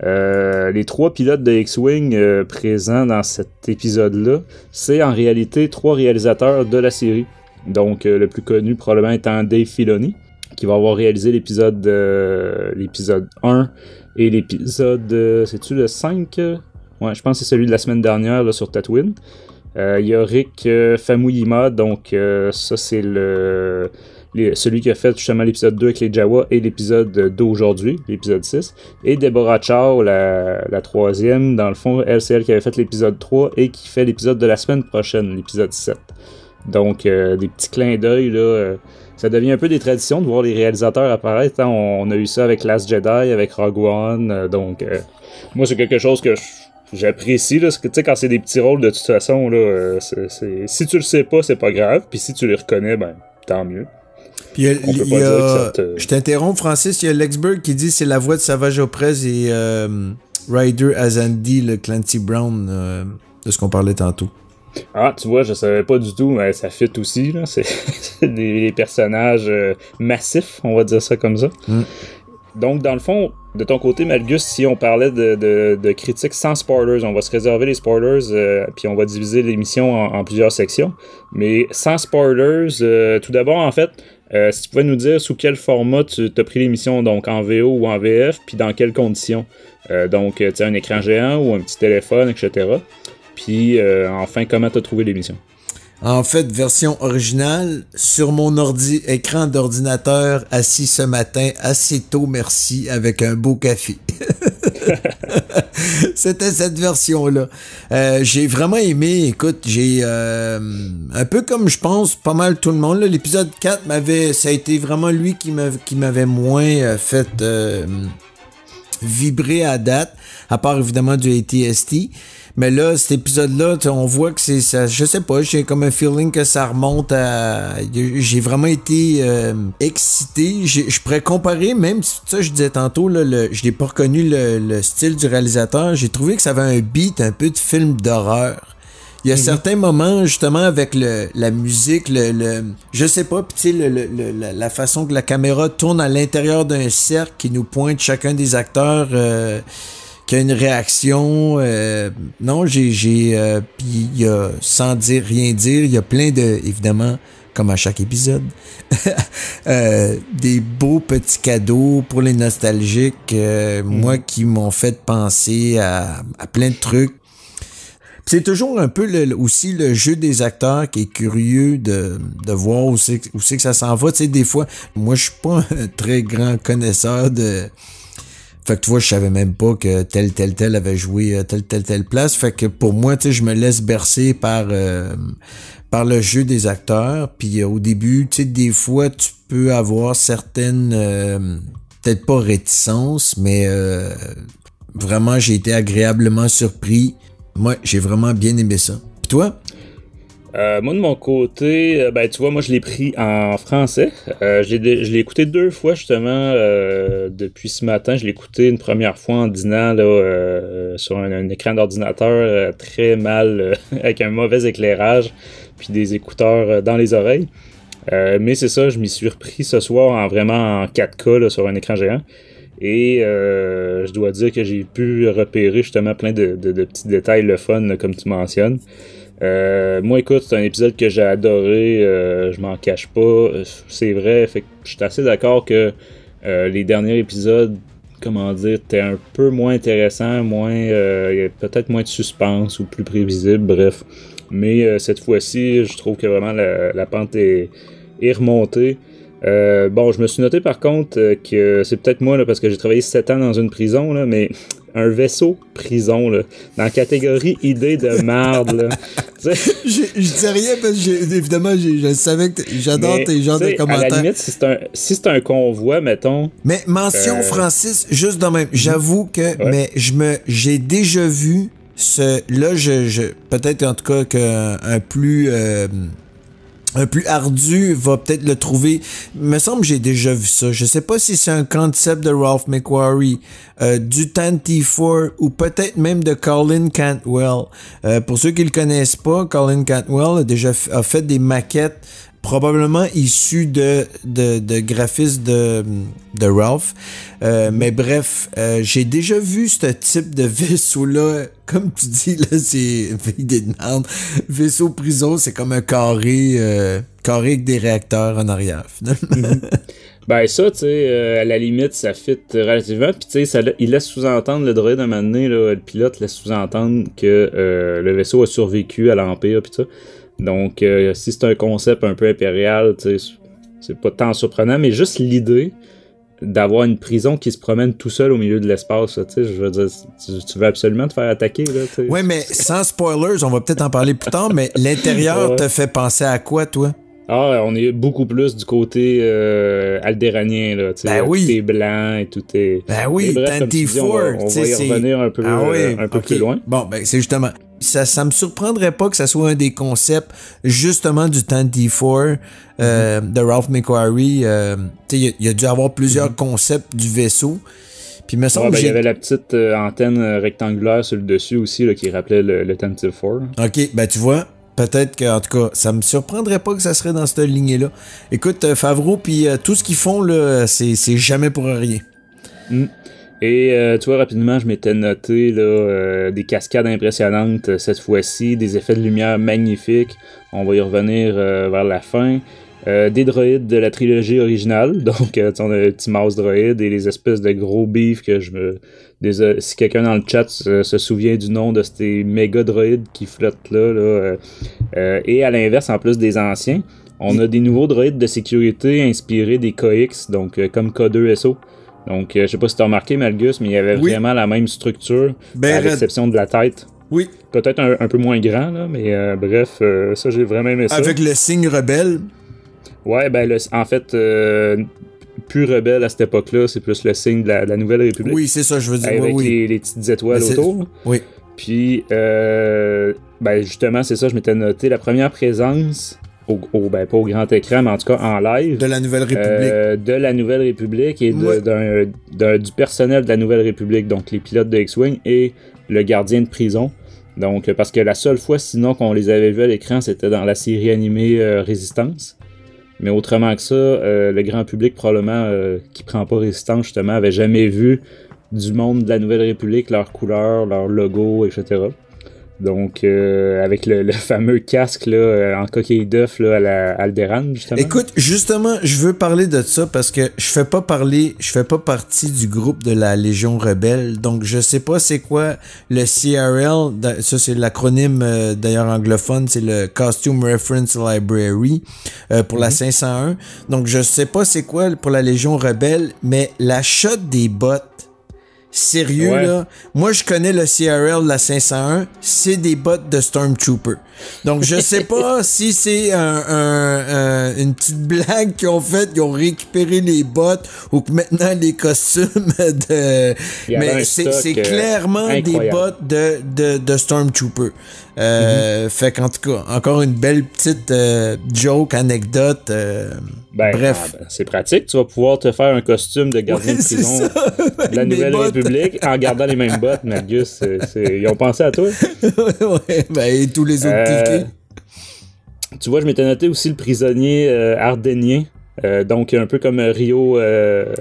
les 3 pilotes de X-Wing présents dans cet épisode-là, c'est en réalité 3 réalisateurs de la série. Donc, le plus connu probablement étant Dave Filoni, qui va avoir réalisé l'épisode 1 et l'épisode, c'est-tu le 5? Ouais, je pense que c'est celui de la semaine dernière là, sur Tatooine. Il y a Rick Famuyiwa, donc ça c'est celui qui a fait justement l'épisode 2 avec les Jawa et l'épisode d'aujourd'hui, l'épisode 6. Et Deborah Chow, la 3e, dans le fond, c'est elle qui avait fait l'épisode 3 et qui fait l'épisode de la semaine prochaine, l'épisode 7. Donc, des petits clins d'œil, là. Ça devient un peu des traditions de voir les réalisateurs apparaître. Hein. On a eu ça avec Last Jedi, avec Rogue One. Donc, moi, c'est quelque chose que j'apprécie. Là, tu sais, quand c'est des petits rôles, de toute façon, là, si tu le sais pas, c'est pas grave. Puis si tu les reconnais, ben, tant mieux. Puis je t'interromps, Francis, il y a Lexberg qui dit c'est la voix de Savage Oprez et Ryder Azandi, le Clancy Brown, de ce qu'on parlait tantôt. Ah, tu vois, je savais pas du tout, mais ça fit aussi, là. C'est des personnages massifs, on va dire ça comme ça. Donc, dans le fond, de ton côté, Malgus, si on parlait de critiques sans spoilers, on va se réserver les spoilers, puis on va diviser l'émission en plusieurs sections. Mais sans spoilers, tout d'abord, en fait, si tu pouvais nous dire sous quel format tu as pris l'émission, donc en VO ou en VF, puis dans quelles conditions. Donc, tu as un écran géant ou un petit téléphone, etc. Puis, enfin, comment tu as trouvé l'émission? En fait, version originale, sur mon écran d'ordinateur, assis ce matin, assez tôt, merci, avec un beau café. C'était cette version-là. J'ai vraiment aimé, écoute, j'ai un peu comme je pense pas mal tout le monde, là, l'épisode 4 ça a été vraiment lui qui m'avait moins fait vibrer à date, à part évidemment du AT-ST. Mais là, cet épisode-là, on voit que c'est ça. Je sais pas, j'ai comme un feeling que ça remonte à. J'ai vraiment été excité. Je pourrais comparer, même si ça, je disais tantôt, là, je n'ai pas reconnu le style du réalisateur. J'ai trouvé que ça avait un beat un peu de film d'horreur. Il y a certains moments, justement, avec la musique, je sais pas, tu sais, la façon que la caméra tourne à l'intérieur d'un cercle qui nous pointe chacun des acteurs. Qui a une réaction. Non, puis il y a, sans rien dire, il y a plein de, évidemment, comme à chaque épisode, des beaux petits cadeaux pour les nostalgiques, moi, qui m'ont fait penser à plein de trucs. Puis c'est toujours un peu aussi le jeu des acteurs qui est curieux de voir où c'est que ça s'en va. Tu sais, des fois, moi, je suis pas un très grand connaisseur de... Fait que tu vois, je savais même pas que tel avait joué telle place. Fait que pour moi, tu sais, je me laisse bercer par le jeu des acteurs. Puis au début, tu sais, des fois, tu peux avoir certaines peut-être pas réticence, mais vraiment, j'ai été agréablement surpris. Moi, j'ai vraiment bien aimé ça. Puis toi? Moi, de mon côté, ben, tu vois, moi, je l'ai pris en français. Je l'ai écouté 2 fois, justement, depuis ce matin. Je l'ai écouté une première fois en dînant là, sur un écran d'ordinateur très mal, avec un mauvais éclairage, puis des écouteurs dans les oreilles. Mais c'est ça, je m'y suis repris ce soir vraiment en 4K là, sur un écran géant. Et je dois dire que j'ai pu repérer justement plein de petits détails le fun, là, comme tu mentionnes. Moi, écoute, c'est un épisode que j'ai adoré, je m'en cache pas, c'est vrai, fait que je suis assez d'accord que les derniers épisodes, comment dire, étaient un peu moins intéressants, peut-être moins de suspense ou plus prévisible, bref. Mais cette fois-ci, je trouve que vraiment la pente est remontée. Bon, je me suis noté par contre que c'est peut-être moi là, parce que j'ai travaillé 7 ans dans une prison, là, mais un vaisseau prison, là, dans la catégorie idée de marde, là. Je dis rien parce que évidemment, je savais que j'adore tes genres de commentaires. À la limite, si c'est un convoi, mettons. Mais mention Francis, juste de même. J'avoue que, ouais. mais j'ai déjà vu là, peut-être en tout cas qu'un plus ardu va peut-être le trouver. Il me semble que j'ai déjà vu ça. Je sais pas si c'est un concept de Ralph McQuarrie, du Tanty4 ou peut-être même de Colin Cantwell. Pour ceux qui le connaissent pas, Colin Cantwell a fait des maquettes probablement issues de graphismes de Ralph. Mais bref, j'ai déjà vu ce type de vaisseau-là. Comme tu dis, là, c'est idée de merde. Vaisseau prison, c'est comme un carré avec des réacteurs en arrière, finalement. Ben ça, tu sais, à la limite, ça fit relativement. Puis tu sais, il laisse sous-entendre, le droïde, à un moment donné, là, le pilote laisse sous-entendre que le vaisseau a survécu à l'Empire, puis ça. Donc, si c'est un concept un peu impérial, tu sais, c'est pas tant surprenant, mais juste l'idée d'avoir une prison qui se promène tout seul au milieu de l'espace, tu sais, je veux dire, tu veux absolument te faire attaquer, là, tu sais. Ouais, mais sans spoilers, on va peut-être en parler plus tard, mais l'intérieur te fait penser à quoi, toi? Ah, on est beaucoup plus du côté aldéranien, là, tu sais, ben oui. Tout est blanc et tout est... Ben oui, Tanty4, on va y revenir un peu, plus loin. Bon, ben c'est justement... Ça me surprendrait pas que ça soit un des concepts justement du Tanty4 de Ralph McQuarrie. Il y a dû avoir plusieurs concepts du vaisseau. Puis il me semble il y avait la petite antenne rectangulaire sur le dessus aussi là, qui rappelait le Tanty4. Ok, ben tu vois, peut-être que, en tout cas, ça me surprendrait pas que ça serait dans cette lignée-là. Écoute, Favreau, puis tout ce qu'ils font, là, c'est jamais pour rien. Et tu vois, rapidement, je m'étais noté là, des cascades impressionnantes cette fois-ci, des effets de lumière magnifiques. On va y revenir vers la fin. Des droïdes de la trilogie originale. Donc, on a le petit mouse droïde et les espèces de gros beefs que si quelqu'un dans le chat se souvient du nom de ces méga droïdes qui flottent là. Et à l'inverse, en plus des anciens, on a des nouveaux droïdes de sécurité inspirés des KX, donc comme K2SO. Donc, je sais pas si t'as remarqué, Malgus, mais il y avait vraiment la même structure, à l'exception de la tête. Oui. Peut-être un peu moins grand, là, mais bref, ça, j'ai vraiment aimé ça. Avec le signe rebelle. Ouais, ben, en fait, plus rebelle à cette époque-là, c'est plus le signe de la Nouvelle République. Oui, c'est ça, je veux dire. Avec oui. les petites étoiles autour. Oui. Puis, ben, justement, c'est ça, je m'étais noté la première présence... pas au grand écran, mais en tout cas en live. De la Nouvelle République. De la Nouvelle République et du personnel de la Nouvelle République, donc les pilotes de X-Wing et le gardien de prison. Donc, parce que la seule fois sinon qu'on les avait vus à l'écran, c'était dans la série animée Résistance. Mais autrement que ça, le grand public, probablement, qui prend pas Résistance, justement, avait jamais vu du monde de la Nouvelle République, leurs couleurs, leur logo, etc. Donc, avec le fameux casque là, en coquille d'œuf là, à la Alderaan, justement. Écoute, justement, je veux parler de ça parce que je fais pas partie du groupe de la Légion Rebelle, donc je sais pas c'est quoi le CRL, ça c'est l'acronyme d'ailleurs anglophone, c'est le Costume Reference Library pour la 501, donc je sais pas c'est quoi pour la Légion Rebelle, mais la shot des bottes sérieux, Ouais. là, moi, je connais le CRL de la 501, c'est des bots de Stormtrooper. Donc, je sais pas si c'est une petite blague qu'ils ont faite, ils ont récupéré les bots, ou que maintenant, les costumes de... Il y avait Mais un c'est stock, clairement des incroyable. bots de Stormtrooper. Fait qu'en tout cas, encore une belle petite joke, anecdote. Bref. C'est pratique, tu vas pouvoir te faire un costume de gardien de C'est prison ça, de la mes Nouvelle bottes. République en gardant les mêmes bottes, Margus. Ils ont pensé à toi. Ouais, et tous les autres piqués. Tu vois, je m'étais noté aussi le prisonnier ardennien. Donc, un peu comme Rio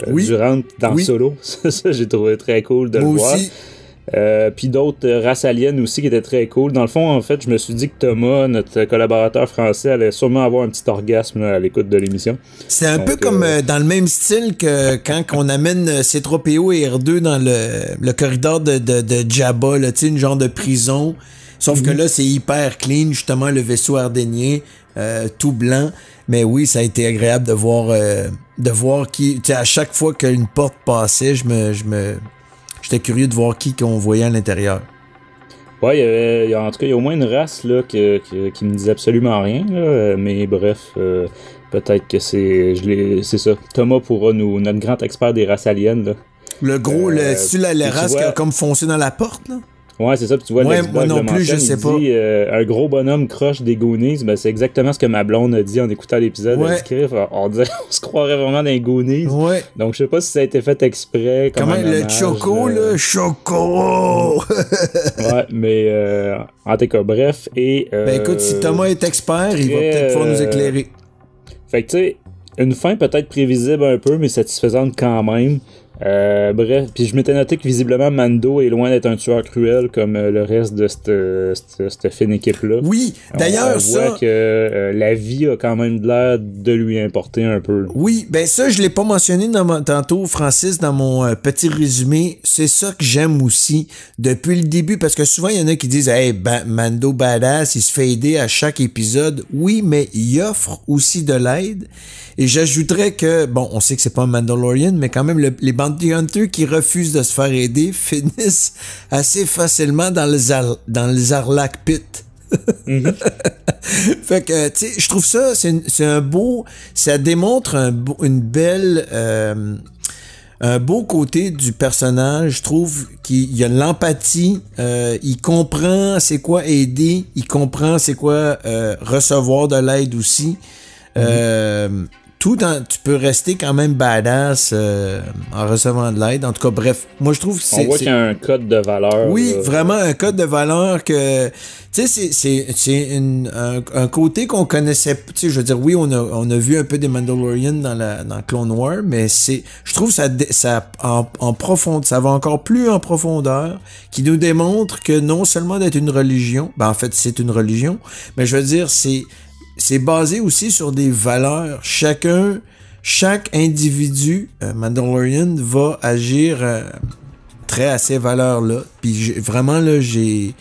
Durant dans Oui. Solo. Ça, j'ai trouvé très cool de Moi le voir. aussi. Puis d'autres races aliens aussi qui étaient très cool. Dans le fond, en fait, je me suis dit que Thomas, notre collaborateur français, allait sûrement avoir un petit orgasme là, à l'écoute de l'émission. C'est un Donc, peu comme dans le même style que quand on amène C-3PO et R2 dans le corridor de Jabba, là, tu sais, une genre de prison. Sauf que là, c'est hyper clean, justement, le vaisseau ardennien, tout blanc. Mais oui, ça a été agréable de voir qui... Tu sais, à chaque fois qu'une porte passait, j'étais curieux de voir qui qu'on voyait à l'intérieur. Ouais, en tout cas, il y a au moins une race là, qui me disait absolument rien. Là, mais bref, peut-être que c'est ça. Thomas pourra notre grand expert des races aliens. Là. Le gros, c'est la race qui a comme foncé dans la porte, là? Ouais, c'est ça. Puis tu vois, Ouais, l'expert, moi non le plus, je mentionne, sais il pas. dit, un gros bonhomme croche des Goonies. Ben, c'est exactement ce que ma blonde a dit en écoutant l'épisode. Ouais. Elle dit, on se croirait vraiment dans les Goonies. Ouais. Donc, je sais pas si ça a été fait exprès. Comme Comment un le hommage, Choco, là? Choco! Ouais, mais en tout cas, bref. Et, Ben écoute, si Thomas est expert, il va très, peut-être pouvoir nous éclairer. Fait que tu sais, une fin peut-être prévisible un peu, mais satisfaisante quand même. Bref, puis je m'étais noté que visiblement Mando est loin d'être un tueur cruel comme le reste de cette fine équipe-là. Oui, d'ailleurs, on voit ça... que la vie a quand même l'air de lui importer un peu. Oui, ben ça, je l'ai pas mentionné tantôt, Francis, dans mon petit résumé. C'est ça que j'aime aussi depuis le début, parce que souvent, il y en a qui disent « Hey, Mando badass, il se fait aider à chaque épisode. » Oui, mais il offre aussi de l'aide. Et j'ajouterais que, bon, on sait que c'est pas un Mandalorian, mais quand même, les Bounty Hunters qui refusent de se faire aider finissent assez facilement dans le Zarlak Pit. Fait que, tu sais, je trouve ça, c'est un beau, ça démontre une belle, un beau côté du personnage. Je trouve qu'il y a l'empathie, il comprend c'est quoi aider, il comprend c'est quoi recevoir de l'aide aussi. Tu peux rester quand même badass en recevant de l'aide. En tout cas, bref, moi je trouve que On voit qu'il y a un code de valeur. Oui, là. vraiment un code de valeur que... Tu sais, c'est un côté qu'on connaissait... Tu sais, je veux dire, oui, on a vu un peu des Mandalorians dans Clone Wars, mais je trouve ça en profondeur, ça va encore plus en profondeur, qui nous démontre que non seulement d'être une religion, ben en fait, c'est une religion, mais je veux dire, c'est basé aussi sur des valeurs. Chaque individu Mandalorian va agir très à ces valeurs-là. Puis vraiment, là, je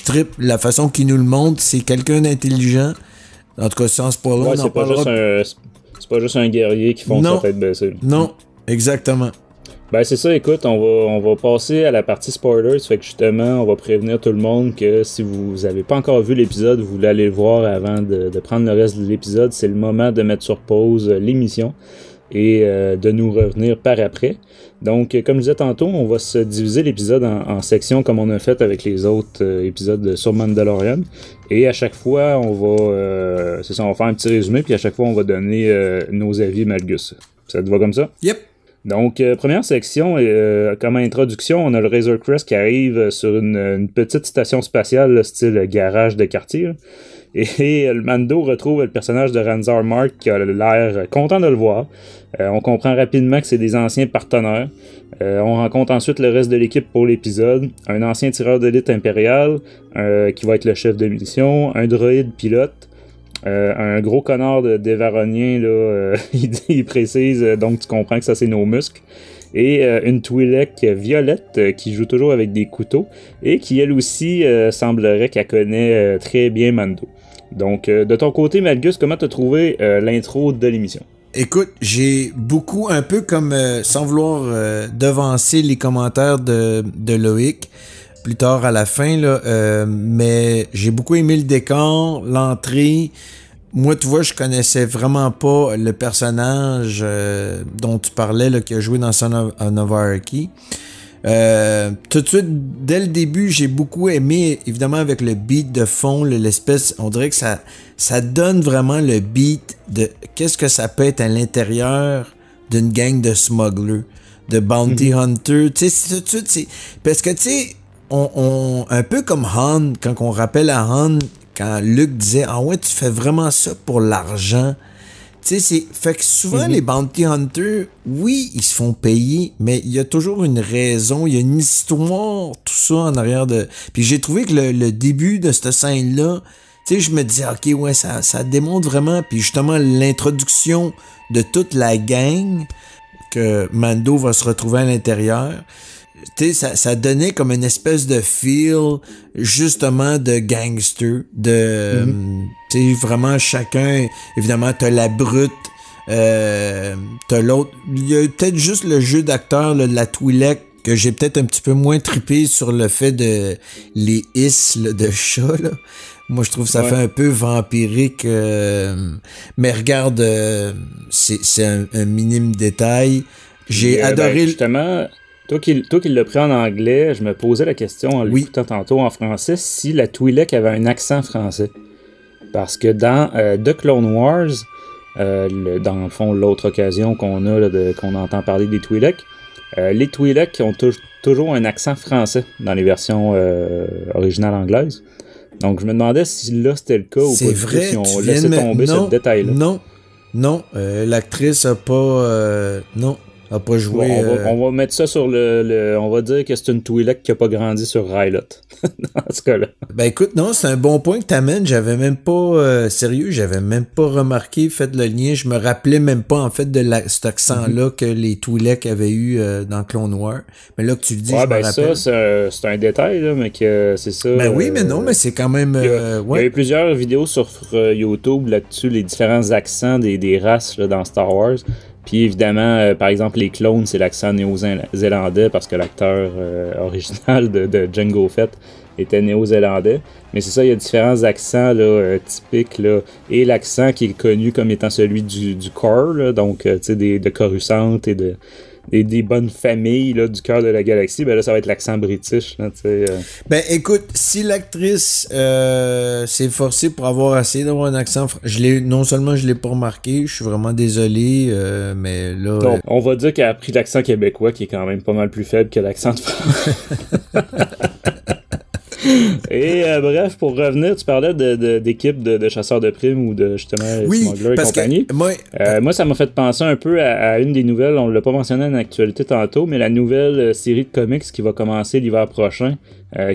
trippe la façon qu'il nous le montre. C'est quelqu'un d'intelligent. En tout cas, sans spoiler, Ouais, on en c'est pas juste un guerrier qui fonce Non. sa tête baissée. Non, exactement. Ben c'est ça, écoute, on va passer à la partie spoilers, fait que justement, on va prévenir tout le monde que si vous avez pas encore vu l'épisode, vous voulez aller le voir avant de prendre le reste de l'épisode, c'est le moment de mettre sur pause l'émission et de nous revenir par après. Donc, comme je disais tantôt, on va se diviser l'épisode en sections comme on a fait avec les autres épisodes sur Mandalorian. Et à chaque fois, on va faire un petit résumé, puis à chaque fois, on va donner nos avis Malgus. Ça te va comme ça? Yep. Donc, première section, comme introduction, on a le Razor Crest qui arrive sur une petite station spatiale, là, style garage de quartier. Là. Et le Mando retrouve le personnage de Ranzar Mark qui a l'air content de le voir. On comprend rapidement que c'est des anciens partenaires. On rencontre ensuite le reste de l'équipe pour l'épisode. Un ancien tireur d'élite impérial qui va être le chef de mission. Un droïde pilote. Un gros connard d'Evaronien, là, il précise, donc tu comprends que ça c'est nos muscles. Et une Twi'lek violette qui joue toujours avec des couteaux et qui elle aussi semblerait qu'elle connaît très bien Mando. Donc de ton côté Malgus, comment t'as trouvé l'intro de l'émission? Écoute, j'ai beaucoup, un peu comme, sans vouloir devancer les commentaires de Loïc, plus tard à la fin, là, mais j'ai beaucoup aimé le décor, l'entrée. Moi, tu vois, je connaissais vraiment pas le personnage dont tu parlais, là, qui a joué dans Son of Anarchy. Tout de suite, dès le début, j'ai beaucoup aimé, évidemment, avec le beat de fond, l'espèce, on dirait que ça donne vraiment le beat de qu'est-ce que ça peut être à l'intérieur d'une gang de smugglers, de bounty hunters. Tu sais, tout de suite, c'est... Parce que, tu sais, on un peu comme Han, quand on rappelle à Han, quand Luke disait « Ah ouais, tu fais vraiment ça pour l'argent ». Tu sais, c'est... Fait que souvent, les bounty hunters, oui, ils se font payer, mais il y a toujours une raison, il y a une histoire, tout ça en arrière de... Puis j'ai trouvé que le début de cette scène-là, tu sais, je me disais, OK, ouais, ça démontre vraiment, puis justement, l'introduction de toute la gang que Mando va se retrouver à l'intérieur, tu sais, ça donnait comme une espèce de feel, justement, de gangster, de... Tu sais, vraiment, chacun... Évidemment, t'as la brute, t'as l'autre... Il y a peut-être juste le jeu d'acteur, là, de la Twi'lek, que j'ai peut-être un petit peu moins trippé sur le fait de... Les hiss, là, de chat, là. Moi, je trouve que ça fait un peu vampirique. Mais regarde, c'est un minime détail. J'ai adoré... Justement... Toi qui l'as pris en anglais, je me posais la question en l'écoutant tantôt en français, si la Twi'lek avait un accent français. Parce que dans The Clone Wars, dans le fond, l'autre occasion qu'on a, là, qu'on entend parler des Twi'lek, les Twi'lek ont toujours un accent français dans les versions originales anglaises. Donc je me demandais si là c'était le cas ou pas. C'est vrai, si on laissait tomber ce détail-là. Non, l'actrice a pas... non. A pas joué. Bon, on va mettre ça sur on va dire que c'est une Twi'lek qui a pas grandi sur Rylot. Dans ce cas-là. Ben écoute, non, c'est un bon point que t'amènes. J'avais même pas... sérieux, j'avais même pas remarqué, fait le lien. Je me rappelais même pas, en fait, de cet accent-là que les Twi'lek avaient eu dans Clone Wars. Mais là que tu le dis, je me rappelle. Ça, c'est un détail, là, mais que c'est ça... Ben oui, mais non, mais c'est quand même... Il y a eu plusieurs vidéos sur YouTube là-dessus, les différents accents des races là, dans Star Wars. Puis évidemment, par exemple, les clones, c'est l'accent néo-zélandais parce que l'acteur original de Jango Fett était néo-zélandais. Mais c'est ça, il y a différents accents là, typiques. Là, et l'accent qui est connu comme étant celui du corps, là, donc tu sais, de Coruscant et des bonnes familles là, du cœur de la galaxie, ben là, ça va être l'accent british. Là, Ben écoute, si l'actrice s'est forcée pour avoir essayé d'avoir un accent... non seulement je l'ai pas remarqué, je suis vraiment désolé, mais là... Donc, on va dire qu'elle a pris l'accent québécois, qui est quand même pas mal plus faible que l'accent de France. Et bref, pour revenir, tu parlais d'équipe de chasseurs de primes ou de justement Smuggler et compagnie. Moi, ça m'a fait penser un peu à une des nouvelles, on l'a pas mentionné en actualité tantôt, mais la nouvelle série de comics qui va commencer l'hiver prochain,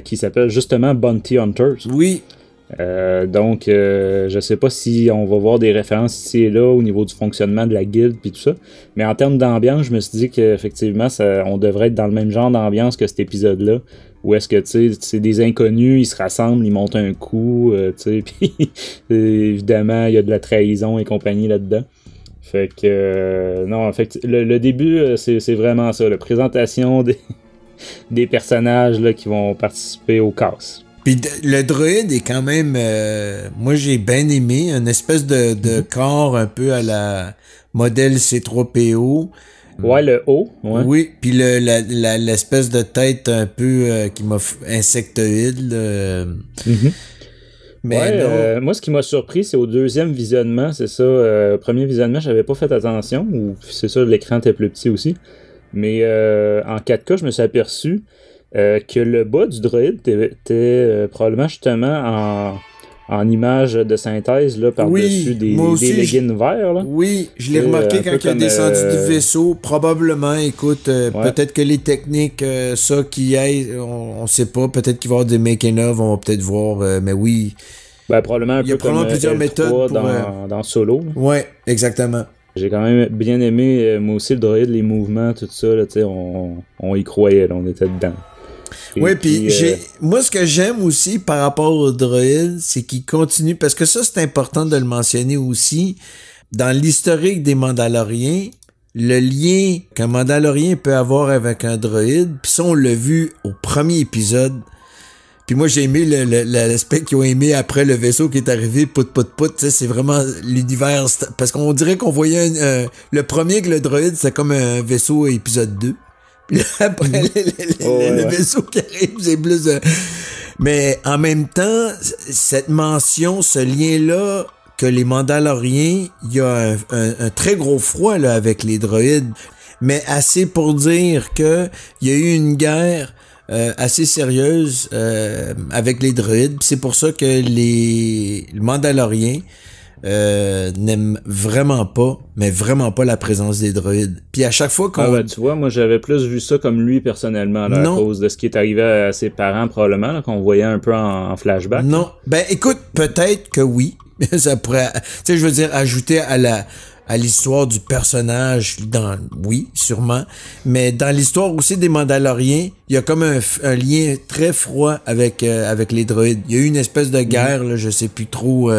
qui s'appelle justement Bounty Hunters. Oui. Donc, je sais pas si on va voir des références ici et là au niveau du fonctionnement de la guilde puis tout ça, mais en termes d'ambiance, je me suis dit qu'effectivement, on devrait être dans le même genre d'ambiance que cet épisode-là, où est-ce que, tu sais, c'est des inconnus, ils se rassemblent, ils montent un coup, tu sais, puis évidemment, il y a de la trahison et compagnie là-dedans. Fait que, non, en fait, le début, c'est vraiment ça, la présentation des personnages là, qui vont participer au cast. Puis le droïde est quand même... moi, j'ai bien aimé. Une espèce de corps un peu à la modèle C3PO. Ouais, le haut. Ouais. Oui, puis l'espèce de tête un peu qui m'a... insectoïde. Mais ouais, moi, ce qui m'a surpris, c'est au deuxième visionnement. C'est ça. Premier visionnement, j'avais pas fait attention. Ou c'est ça, l'écran était plus petit aussi. Mais en 4K, je me suis aperçu... que le bas du droïde était probablement justement en image de synthèse là, par-dessus des leggings verts. Là. Oui, je l'ai remarqué quand il est descendu du vaisseau. Probablement, écoute, peut-être que les techniques, ça qui aille, on sait pas, peut-être qu'il va y avoir des making-of, on va peut-être voir, mais oui. Ben, probablement un peu comme plusieurs méthodes dans Solo. Oui, exactement. J'ai quand même bien aimé, moi aussi, le droïde, les mouvements, tout ça, là, on y croyait, là, on était dedans. Oui, puis moi, ce que j'aime aussi par rapport au droïde, c'est qu'il continue, parce que ça, c'est important de le mentionner aussi. dans l'historique des Mandaloriens, le lien qu'un Mandalorien peut avoir avec un droïde, pis ça, on l'a vu au premier épisode. Puis moi, j'ai aimé l'aspect qu'ils ont aimé après le vaisseau qui est arrivé, tu sais, c'est vraiment l'univers, parce qu'on dirait qu'on voyait le premier que le droïde, c'est comme un vaisseau épisode 2. Puis là, après, le vaisseau qui arrive, c'est plus... Mais en même temps, cette mention, ce lien-là, que les Mandaloriens, il y a un très gros froid là avec les droïdes, mais assez pour dire que il y a eu une guerre assez sérieuse avec les droïdes. C'est pour ça que les Mandaloriens n'aiment vraiment pas la présence des droïdes. Puis à chaque fois qu'on... tu vois, moi j'avais plus vu ça comme lui personnellement, là, à cause de ce qui est arrivé à ses parents probablement, là, qu'on voyait un peu en flashback. Non, ben écoute, peut-être que oui. Ça pourrait, tu sais, je veux dire, ajouter à l'histoire du personnage, oui, sûrement, mais dans l'histoire aussi des Mandaloriens, il y a comme un lien très froid avec les droïdes. Il y a eu une espèce de guerre, là, je sais plus trop.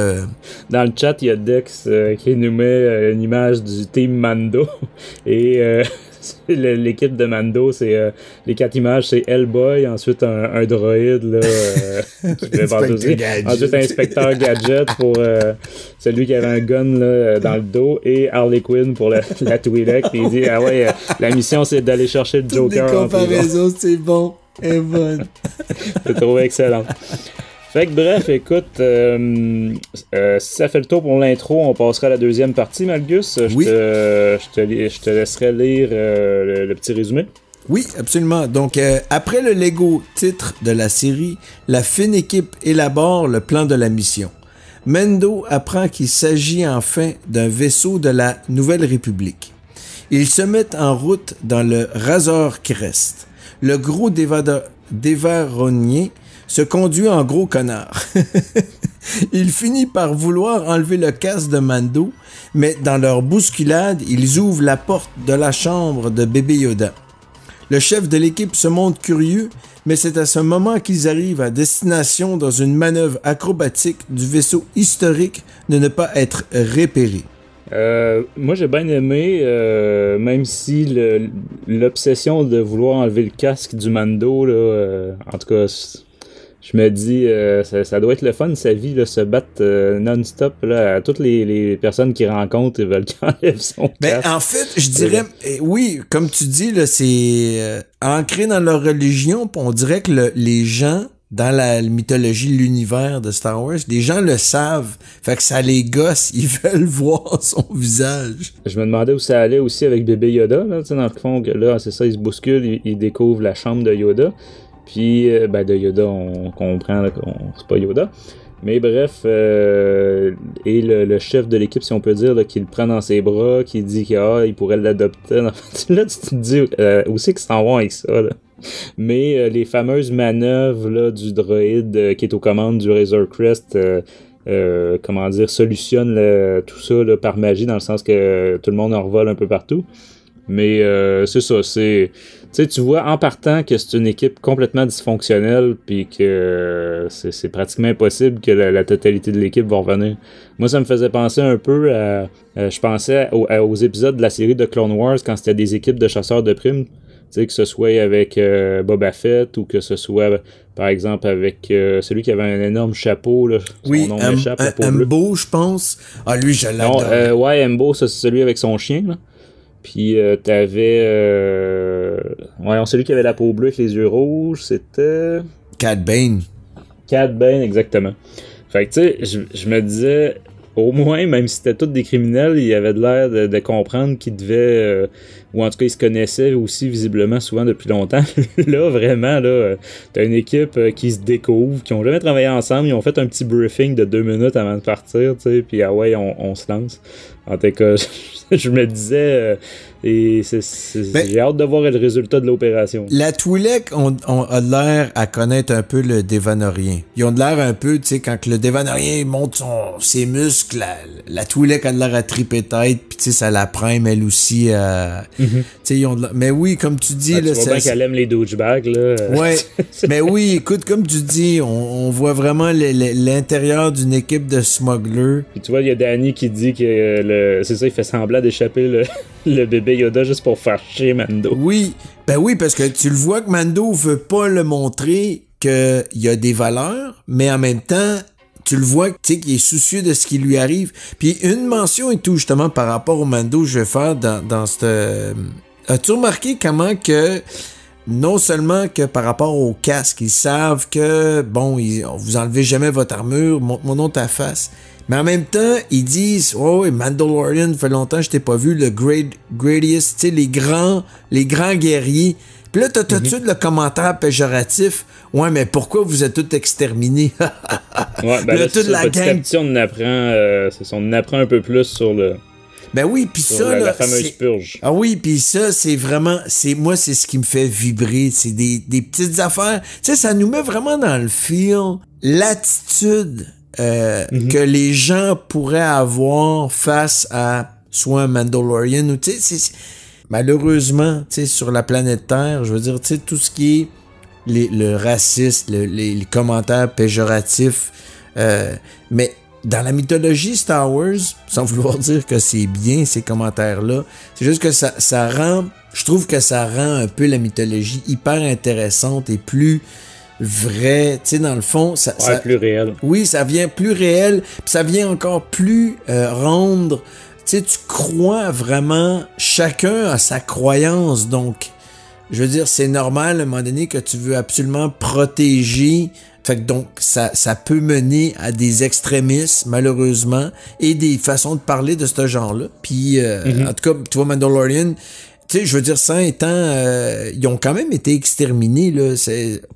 Dans le chat, il y a Dex qui nous met une image du team Mando et l'équipe de Mando, c'est les 4 images, c'est Hellboy, ensuite un droïde là, qui fait ventoser, ensuite Inspecteur Gadget pour celui qui avait un gun là, dans le dos, et Harley Quinn pour la Twi'lek. Puis il dit la mission c'est d'aller chercher le Joker. Toutes les comparaisons, c'est bon, et bonne. J'ai trouvé excellent. Fait que bref, écoute, si ça fait le tour pour l'intro, on passera à la deuxième partie, Malgus. Oui. Je te laisserai lire le petit résumé. Oui, absolument. Donc, après le Lego titre de la série, la fine équipe élabore le plan de la mission. Mando apprend qu'il s'agit enfin d'un vaisseau de la Nouvelle République. Ils se mettent en route dans le Razor Crest. Le gros dévaronnier se conduit en gros connard. Il finit par vouloir enlever le casque de Mando, mais dans leur bousculade, ils ouvrent la porte de la chambre de bébé Yoda. Le chef de l'équipe se montre curieux, mais c'est à ce moment qu'ils arrivent à destination dans une manœuvre acrobatique du vaisseau historique de ne pas être repéré. Moi j'ai bien aimé, même si l'obsession de vouloir enlever le casque du Mando, là, en tout cas... Je me dis, ça doit être le fun de sa vie, là, se battre non-stop là, à toutes les personnes qu'il rencontre et veulent qu'il enlève son casque. Mais en fait, je dirais, oui, comme tu dis, là, c'est ancré dans leur religion, pis on dirait que les gens, dans la mythologie, l'univers de Star Wars, les gens le savent, fait que ça les gosse, ils veulent voir son visage. Je me demandais où ça allait aussi avec bébé Yoda, là, tu sais, dans le fond, que là, c'est ça, il se bouscule, il découvre la chambre de Yoda. Puis, de Yoda, on comprend là, c'est pas Yoda. Mais bref, et le chef de l'équipe, si on peut dire, là, qui le prend dans ses bras, qui dit qu'il pourrait l'adopter. Là, tu te dis, où c'est qu'ils s'en vont avec ça, là? Mais les fameuses manœuvres là, du droïde qui est aux commandes du Razor Crest, solutionne tout ça là, par magie, dans le sens que tout le monde en revole un peu partout. Mais c'est ça, c'est... Tu sais, tu vois en partant que c'est une équipe complètement dysfonctionnelle, puis que c'est pratiquement impossible que la totalité de l'équipe va revenir. Moi, ça me faisait penser un peu à... je pensais aux épisodes de la série de Clone Wars, quand c'était des équipes de chasseurs de primes. Tu sais, que ce soit avec Boba Fett, ou que ce soit, par exemple, avec celui qui avait un énorme chapeau, là. Oui, Embo, je pense. Ah, lui, je l'adore. Non, ouais, Embo, ça, c'est celui avec son chien, là. Puis t'avais... celui qui avait la peau bleue avec les yeux rouges, c'était... Cad Bane. Cad Bane, exactement. Fait que tu sais, je me disais, au moins, même si c'était tous des criminels, il avait de l'air de comprendre qu'ils devaient... ou en tout cas, ils se connaissaient aussi visiblement souvent depuis longtemps. Là, vraiment, là, t'as une équipe qui se découvre, qui ont jamais travaillé ensemble, ils ont fait un petit briefing de 2 minutes avant de partir, tu sais, puis on se lance. En tout cas, je me disais, j'ai hâte de voir le résultat de l'opération. La Twi'lek a l'air à connaître un peu le Dévanorien. Ils ont de l'air un peu, tu sais, quand le Dévanorien monte ses muscles, la Twi'lek a de l'air à triper tête, puis tu sais, ça la prime elle aussi à... Tu sais, ils ont de l'air... Mais oui, comme tu dis... Tu vois bien qu'elle aime les douchebags, là. Ouais, mais oui, écoute, comme tu dis, on voit vraiment l'intérieur d'une équipe de smugglers. Puis tu vois, il y a Danny qui dit que c'est ça, il fait semblant d'échapper le bébé Yoda juste pour faire chier Mando. Oui, ben oui, parce que tu le vois que Mando veut pas le montrer qu'il y a des valeurs, mais en même temps, tu le vois, tu sais, qu'il est soucieux de ce qui lui arrive. Puis une mention et tout, justement, par rapport au Mando, je vais faire dans cette... As-tu remarqué comment que, non seulement que par rapport au casque, ils savent que, bon, vous enlevez jamais votre armure, montre-moi ta face, mais en même temps, ils disent, oh, Mandalorian, fait longtemps que je t'ai pas vu, le Gradius, tu sais, les grands guerriers. Puis là, t'as tout de suite le commentaire péjoratif. Ouais, mais pourquoi vous êtes tous exterminés? Ouais, ben là, toute la gang. Petit à petit, on apprend un peu plus sur le... Ben oui, puis ça, la fameuse purge. Ah oui, puis ça, c'est vraiment... Moi, c'est ce qui me fait vibrer. C'est des petites affaires. Tu sais, ça nous met vraiment dans le feel. L'attitude que les gens pourraient avoir face à soit un Mandalorian ou... Tu sais, malheureusement, tu sais, sur la planète Terre, je veux dire, tu sais, tout ce qui est le racisme, les commentaires péjoratifs, mais dans la mythologie Star Wars, sans vouloir dire que c'est bien ces commentaires-là, c'est juste que ça rend, je trouve que ça rend un peu la mythologie hyper intéressante et plus vraie, tu sais, dans le fond, ça plus réel. Oui, ça vient plus réel, puis ça vient encore plus rendre, tu sais, tu crois vraiment, chacun a sa croyance, donc je veux dire, c'est normal à un moment donné que tu veux absolument protéger. Fait que donc, ça peut mener à des extrémismes, malheureusement, et des façons de parler de ce genre-là. Puis, en tout cas, tu vois, Mandalorian, tu sais, je veux dire, sans étant... ils ont quand même été exterminés, là.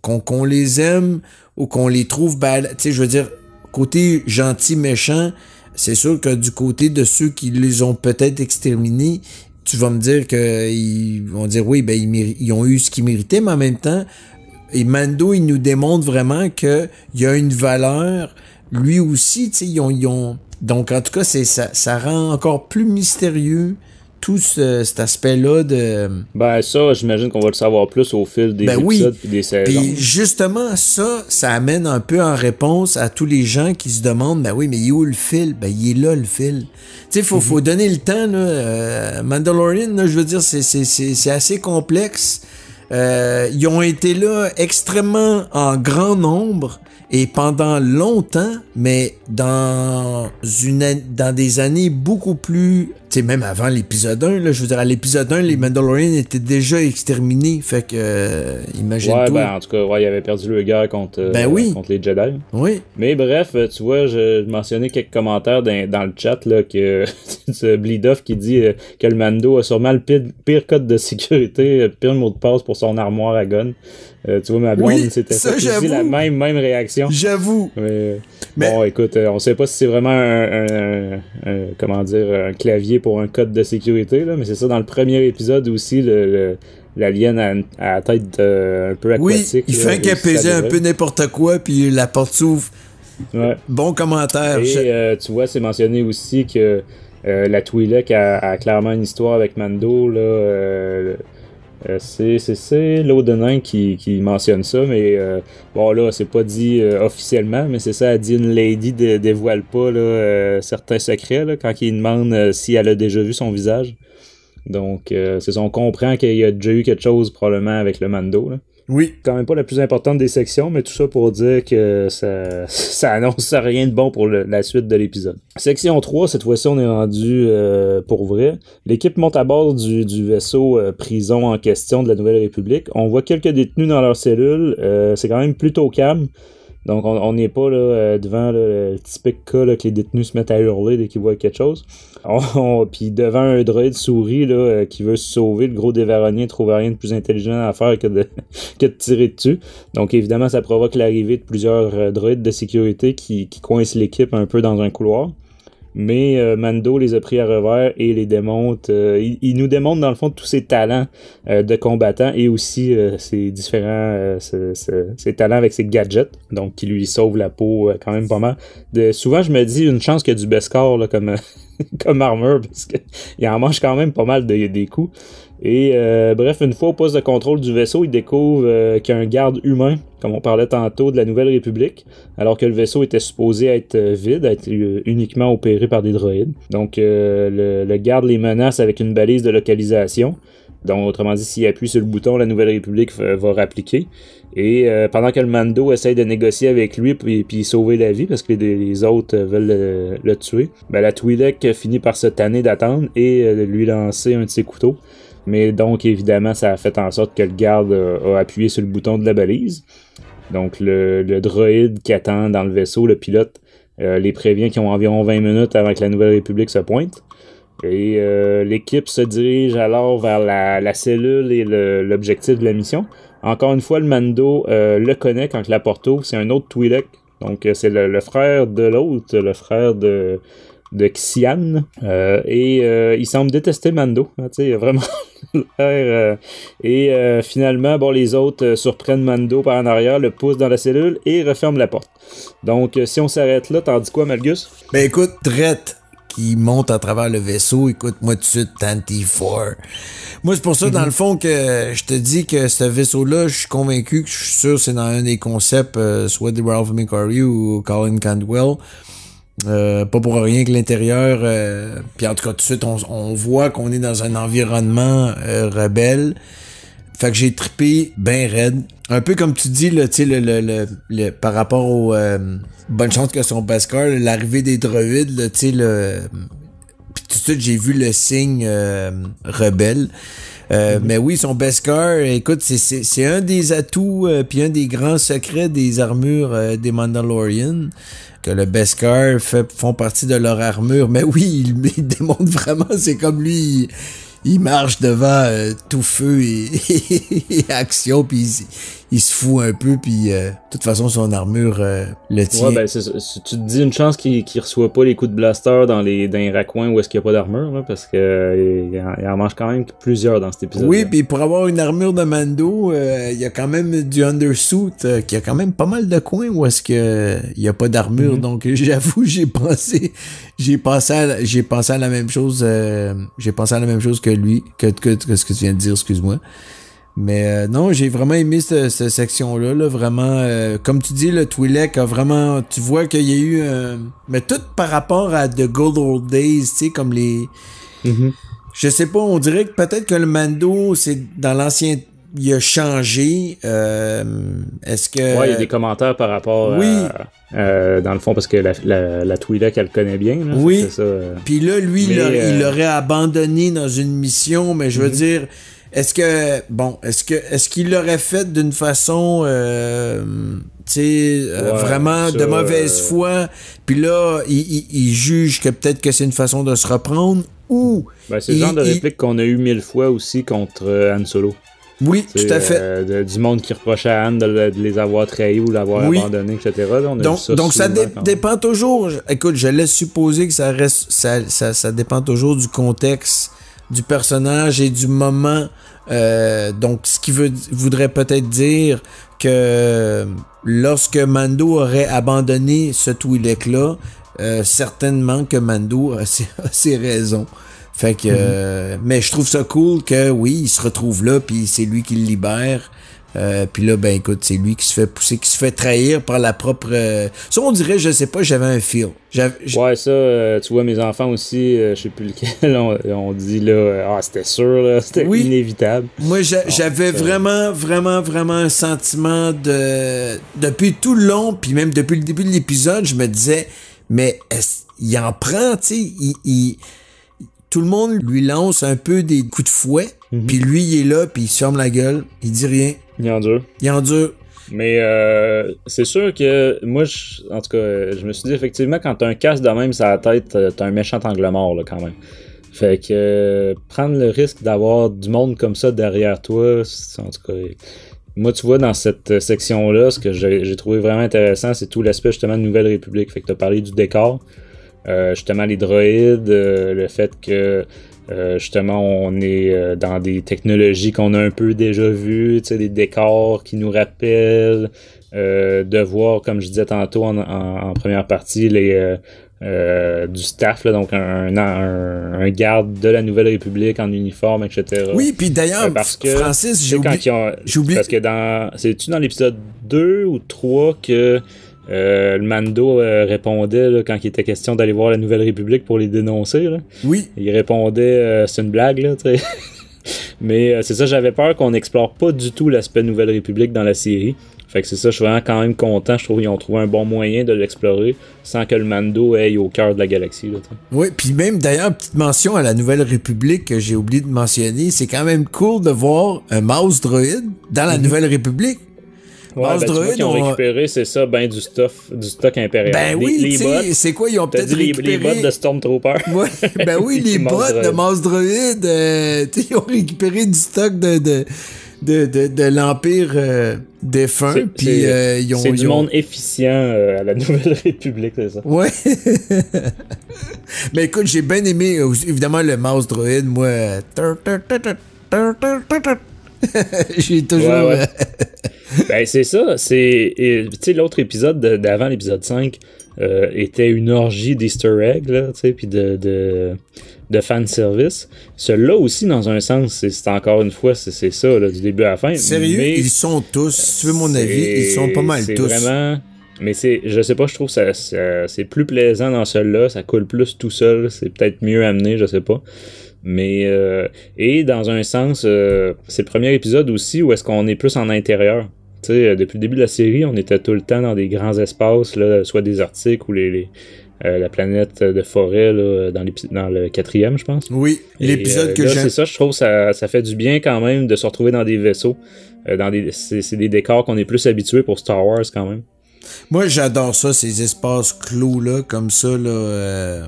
Qu'on les aime ou qu'on les trouve... Tu sais, je veux dire, côté gentil, méchant, c'est sûr que du côté de ceux qui les ont peut-être exterminés, tu vas me dire qu'ils vont dire, oui, ben ils ont eu ce qu'ils méritaient, mais en même temps... Et Mando, il nous démontre vraiment qu'il y a une valeur. Lui aussi, tu sais, ils ont... Donc, en tout cas, ça rend encore plus mystérieux tout cet aspect-là de... Ben ça, j'imagine qu'on va le savoir plus au fil des épisodes puis des saisons. Puis justement, ça amène un peu en réponse à tous les gens qui se demandent, ben oui, mais il est où le fil? Ben il est là, le fil. Tu sais, faut donner le temps, là. Mandalorian, là, je veux dire, c'est assez complexe. Ils ont été là extrêmement en grand nombre et pendant longtemps, mais dans des années beaucoup plus... Tu sais, même avant l'épisode 1, là, je veux dire, à l'épisode 1, les Mandalorians étaient déjà exterminés, fait que, imagine-toi. Ouais, ben, en tout cas, ouais, ils avaient perdu leur guerre contre les Jedi. Oui. Mais bref, tu vois, je mentionnais quelques commentaires dans le chat, là, que c'est Bleedoff qui dit que le Mando a sûrement le pire code de sécurité, le pire mot de passe pour son armoire à gun. Tu vois, ma blonde, c'était ça dit la même réaction. J'avoue. Mais bon, écoute, on sait pas si c'est vraiment un clavier pour un code de sécurité, là, mais c'est ça, dans le premier épisode aussi, l'alien à la tête un peu aquatique. Oui, il fait qu'elle pesait un peu n'importe quoi, puis la porte s'ouvre. Ouais. Bon commentaire. Et tu vois, c'est mentionné aussi que la Twi'lek a clairement une histoire avec Mando, là... c'est l'Odenin qui mentionne ça, mais bon là, c'est pas dit officiellement, mais c'est ça, elle dit une lady dévoile pas là, certains secrets là, quand il demande si elle a déjà vu son visage. Donc c'est ça, on comprend qu'il y a déjà eu quelque chose probablement avec le Mando là. Oui. Quand même pas la plus importante des sections, mais tout ça pour dire que ça annonce rien de bon pour la suite de l'épisode. Section 3, cette fois-ci, on est rendu pour vrai. L'équipe monte à bord du vaisseau prison en question de la Nouvelle République. On voit quelques détenus dans leur cellule. C'est quand même plutôt calme. Donc, on n'est pas là, devant le typique cas là, que les détenus se mettent à hurler dès qu'ils voient quelque chose. Puis devant un droïde souris là, qui veut se sauver, le gros dévaronnier ne trouve rien de plus intelligent à faire que de tirer dessus. Donc, évidemment, ça provoque l'arrivée de plusieurs droïdes de sécurité qui coincent l'équipe un peu dans un couloir. Mais Mando les a pris à revers et les démonte. Il nous démontre dans le fond tous ses talents de combattant et aussi ses différents ses talents avec ses gadgets, donc qui lui sauvent la peau quand même pas mal. Souvent je me dis une chance qu'il y a du Beskar là, comme comme armure, parce qu'il en mange quand même pas mal des coups. Et bref, une fois au poste de contrôle du vaisseau, il découvre qu'il y a un garde humain, comme on parlait tantôt, de la Nouvelle République, alors que le vaisseau était supposé être vide, être uniquement opéré par des droïdes. Donc le garde les menace avec une balise de localisation. Donc, autrement dit, s'il appuie sur le bouton, la Nouvelle République va rappliquer. Et pendant que le Mando essaye de négocier avec lui puis sauver la vie, parce que les autres veulent le tuer, ben, la Twi'lek finit par se tanner d'attendre et lui lancer un de ses couteaux. Mais donc, évidemment, ça a fait en sorte que le garde a appuyé sur le bouton de la balise. Donc, le droïde qui attend dans le vaisseau, le pilote, les prévient qu'ils ont environ 20 minutes avant que la Nouvelle République se pointe. Et l'équipe se dirige alors vers la cellule et l'objectif de la mission. Encore une fois, le Mando le connaît quand la porte ouvre. C'est un autre Twi'lek. Donc, c'est le frère de l'autre, le frère de Xian. Il semble détester Mando. Tu sais, il a vraiment l'air... finalement, bon, les autres surprennent Mando par en arrière, le poussent dans la cellule et referment la porte. Donc, si on s'arrête là, t'en dis quoi, Malgus? Ben écoute, drette qui monte à travers le vaisseau, écoute-moi tout de suite, Tantive-4. Moi, c'est pour ça, dans le fond, que je te dis que ce vaisseau-là, je suis convaincu que je suis sûr que c'est dans un des concepts, soit de Ralph McQuarrie ou Colin Cantwell. Pas pour rien que l'intérieur, puis en tout cas, tout de suite, on voit qu'on est dans un environnement rebelle. Fait que j'ai trippé ben raide. Un peu comme tu dis, là, tu sais, par rapport au bonne chance que son Beskar, l'arrivée des droïdes, là, tu sais, puis tout de suite, j'ai vu le signe rebelle. Mais oui, son Beskar, écoute, c'est un des atouts puis un des grands secrets des armures des Mandalorians, que le Beskar font partie de leur armure. Mais oui, il démontre vraiment, c'est comme lui... Il marche devant tout feu et action, puis il se fout un peu, puis de toute façon, son armure le tient. Ouais, ben, tu te dis une chance qu'il reçoit pas les coups de blaster dans les raccoins où est-ce qu'il n'y a pas d'armure, là, parce que il en mange quand même plusieurs dans cet épisode. Oui, puis pour avoir une armure de Mando, il y a quand même du undersuit, qui a quand même pas mal de coins où est-ce que il y a pas d'armure. Donc j'avoue, j'ai pensé à la même chose. J'ai pensé à la même chose que lui, que ce que tu viens de dire, excuse-moi. Mais non, j'ai vraiment aimé cette section-là, là, vraiment. Comme tu dis, le Twi'lek a vraiment... Tu vois qu'il y a eu... mais tout par rapport à The Good Old Days, tu sais, comme les... Je sais pas, on dirait que peut-être que le Mando, c'est dans l'ancien... Il a changé. Est-ce que... Ouais, il y a des commentaires par rapport à... dans le fond, parce que la Twi'lek, elle le connaît bien. Là, oui. C'est ça, Puis là, lui, il l'aurait abandonné dans une mission, mais je veux dire... Est-ce qu'il l'aurait fait d'une façon vraiment de mauvaise foi, puis là il juge que peut-être que c'est une façon de se reprendre, ou c'est le genre de réplique qu'on a eu 1000 fois aussi contre Han Solo. Oui, tout à fait. Du monde qui reproche à Han de les avoir trahis ou l'avoir abandonné, etc. Là, donc ça dépend toujours. Écoute, je laisse supposer que ça dépend toujours du contexte du personnage et du moment. Donc, ce qui voudrait peut-être dire que lorsque Mando aurait abandonné ce Twi'lek-là, certainement que Mando a ses raisons. Fait que, mais je trouve ça cool que oui, il se retrouve là, puis c'est lui qui le libère. Puis là, ben écoute, c'est lui qui se fait pousser, qui se fait trahir par la propre... Ça, on dirait, je sais pas, j'avais un feel. Ouais, ça, tu vois, mes enfants aussi, je sais plus lequel, on dit là, c'était sûr, là, c'était inévitable. Moi, j'avais vraiment, vraiment, vraiment un sentiment de... Depuis tout le long, puis même depuis le début de l'épisode, je me disais, mais il en prend, tu sais, tout le monde lui lance un peu des coups de fouet, puis lui, il est là, puis il se ferme la gueule, il dit rien. Il endure. Mais c'est sûr que moi, en tout cas, je me suis dit effectivement, quand t'as un casque de même sur la tête, t'as un méchant angle mort là, quand même. Fait que prendre le risque d'avoir du monde comme ça derrière toi, en tout cas, moi tu vois dans cette section-là, ce que j'ai trouvé vraiment intéressant, c'est tout l'aspect justement de Nouvelle République. Fait que t'as parlé du décor, justement les droïdes, le fait que justement on est dans des technologies qu'on a un peu déjà vues, tu sais, des décors qui nous rappellent de voir, comme je disais tantôt en première partie, du staff, là, donc un garde de la Nouvelle République en uniforme, etc. Oui, puis d'ailleurs, Francis, j'ai oublié. Parce que c'est-tu dans l'épisode 2 ou 3 que le Mando répondait là, quand il était question d'aller voir la Nouvelle République pour les dénoncer. Là. Oui. Il répondait c'est une blague, là, tu sais. Mais c'est ça, j'avais peur qu'on n'explore pas du tout l'aspect Nouvelle République dans la série. Fait que c'est ça, je suis vraiment quand même content. Je trouve qu'ils ont trouvé un bon moyen de l'explorer sans que le Mando aille au cœur de la galaxie. Là, oui, puis même d'ailleurs, petite mention à la Nouvelle République que j'ai oublié de mentionner, c'est quand même cool de voir un mouse droïde dans la Nouvelle République. Ouais, ben, droïdes, qui ont récupéré, c'est ça, ben du stock impérial. Ben oui, les bots, c'est quoi, ils ont peut-être récupéré... les bots de Stormtrooper. Ouais, ben oui, les bots de mouse droïde, ils ont récupéré du stock de l'Empire défunt. C'est du monde efficient à la Nouvelle République, c'est ça. Ouais. Mais écoute, j'ai bien aimé, évidemment, le mouse droïde, moi. J'ai toujours... Ouais. Ben, c'est ça. Tu sais, l'autre épisode d'avant l'épisode 5 était une orgie d'Easter egg, là, tu sais, puis de fanservice. Celui-là aussi, dans un sens, c'est encore une fois, c'est ça, là, du début à la fin. Sérieux, mais ils sont tous, si tu veux mon avis, ils sont pas mal tous. C'est vraiment... Mais je sais pas, je trouve que c'est plus plaisant dans celui-là, ça coule plus tout seul, c'est peut-être mieux amené, je sais pas. Mais et dans un sens, c'est le premier épisode aussi où est-ce qu'on est plus en intérieur. Tu sais, depuis le début de la série, on était tout le temps dans des grands espaces, là, soit désertiques ou la planète de forêt là, dans le 4e, je pense. Oui, l'épisode que j'aime. C'est ça, je trouve ça fait du bien quand même de se retrouver dans des vaisseaux. C'est des décors qu'on est plus habitués pour Star Wars quand même. Moi, j'adore ça, ces espaces clos là, comme ça là.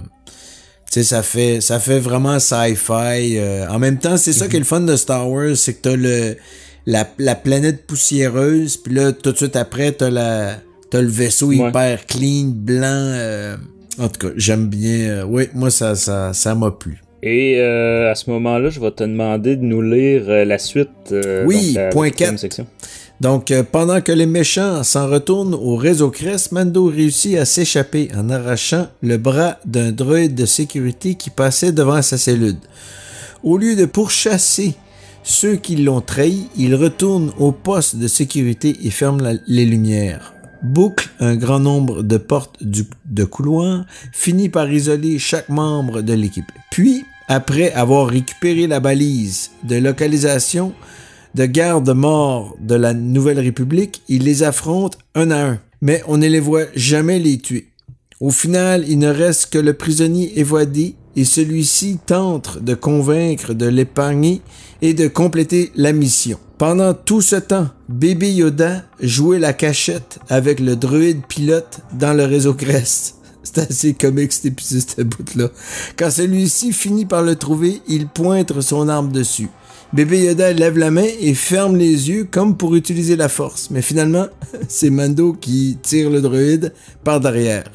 Tu sais, ça fait vraiment sci-fi. En même temps, c'est ça qui est le fun de Star Wars, c'est que t'as la planète poussiéreuse, puis là, tout de suite après, t'as le vaisseau hyper clean, blanc. En tout cas, j'aime bien. Oui, moi, ça m'a plu. Et à ce moment-là, je vais te demander de nous lire la suite. Oui, donc, point 4. section. Donc, pendant que les méchants s'en retournent au réseau Crest, Mando réussit à s'échapper en arrachant le bras d'un droïde de sécurité qui passait devant sa cellule. Au lieu de pourchasser ceux qui l'ont trahi, il retourne au poste de sécurité et ferme les lumières. Boucle un grand nombre de portes de couloir, finit par isoler chaque membre de l'équipe. Puis, après avoir récupéré la balise de localisation de gardes-morts de la Nouvelle République, il les affronte un à un, mais on ne les voit jamais les tuer. Au final, il ne reste que le prisonnier évadé et celui-ci tente de convaincre de l'épargner et de compléter la mission. Pendant tout ce temps, Bébé Yoda jouait la cachette avec le droïde pilote dans le réseau Crest. C'est assez comique cette bout-là. Quand celui-ci finit par le trouver, il pointe son arme dessus. Bébé Yoda lève la main et ferme les yeux comme pour utiliser la force. Mais finalement, c'est Mando qui tire le droïde par derrière.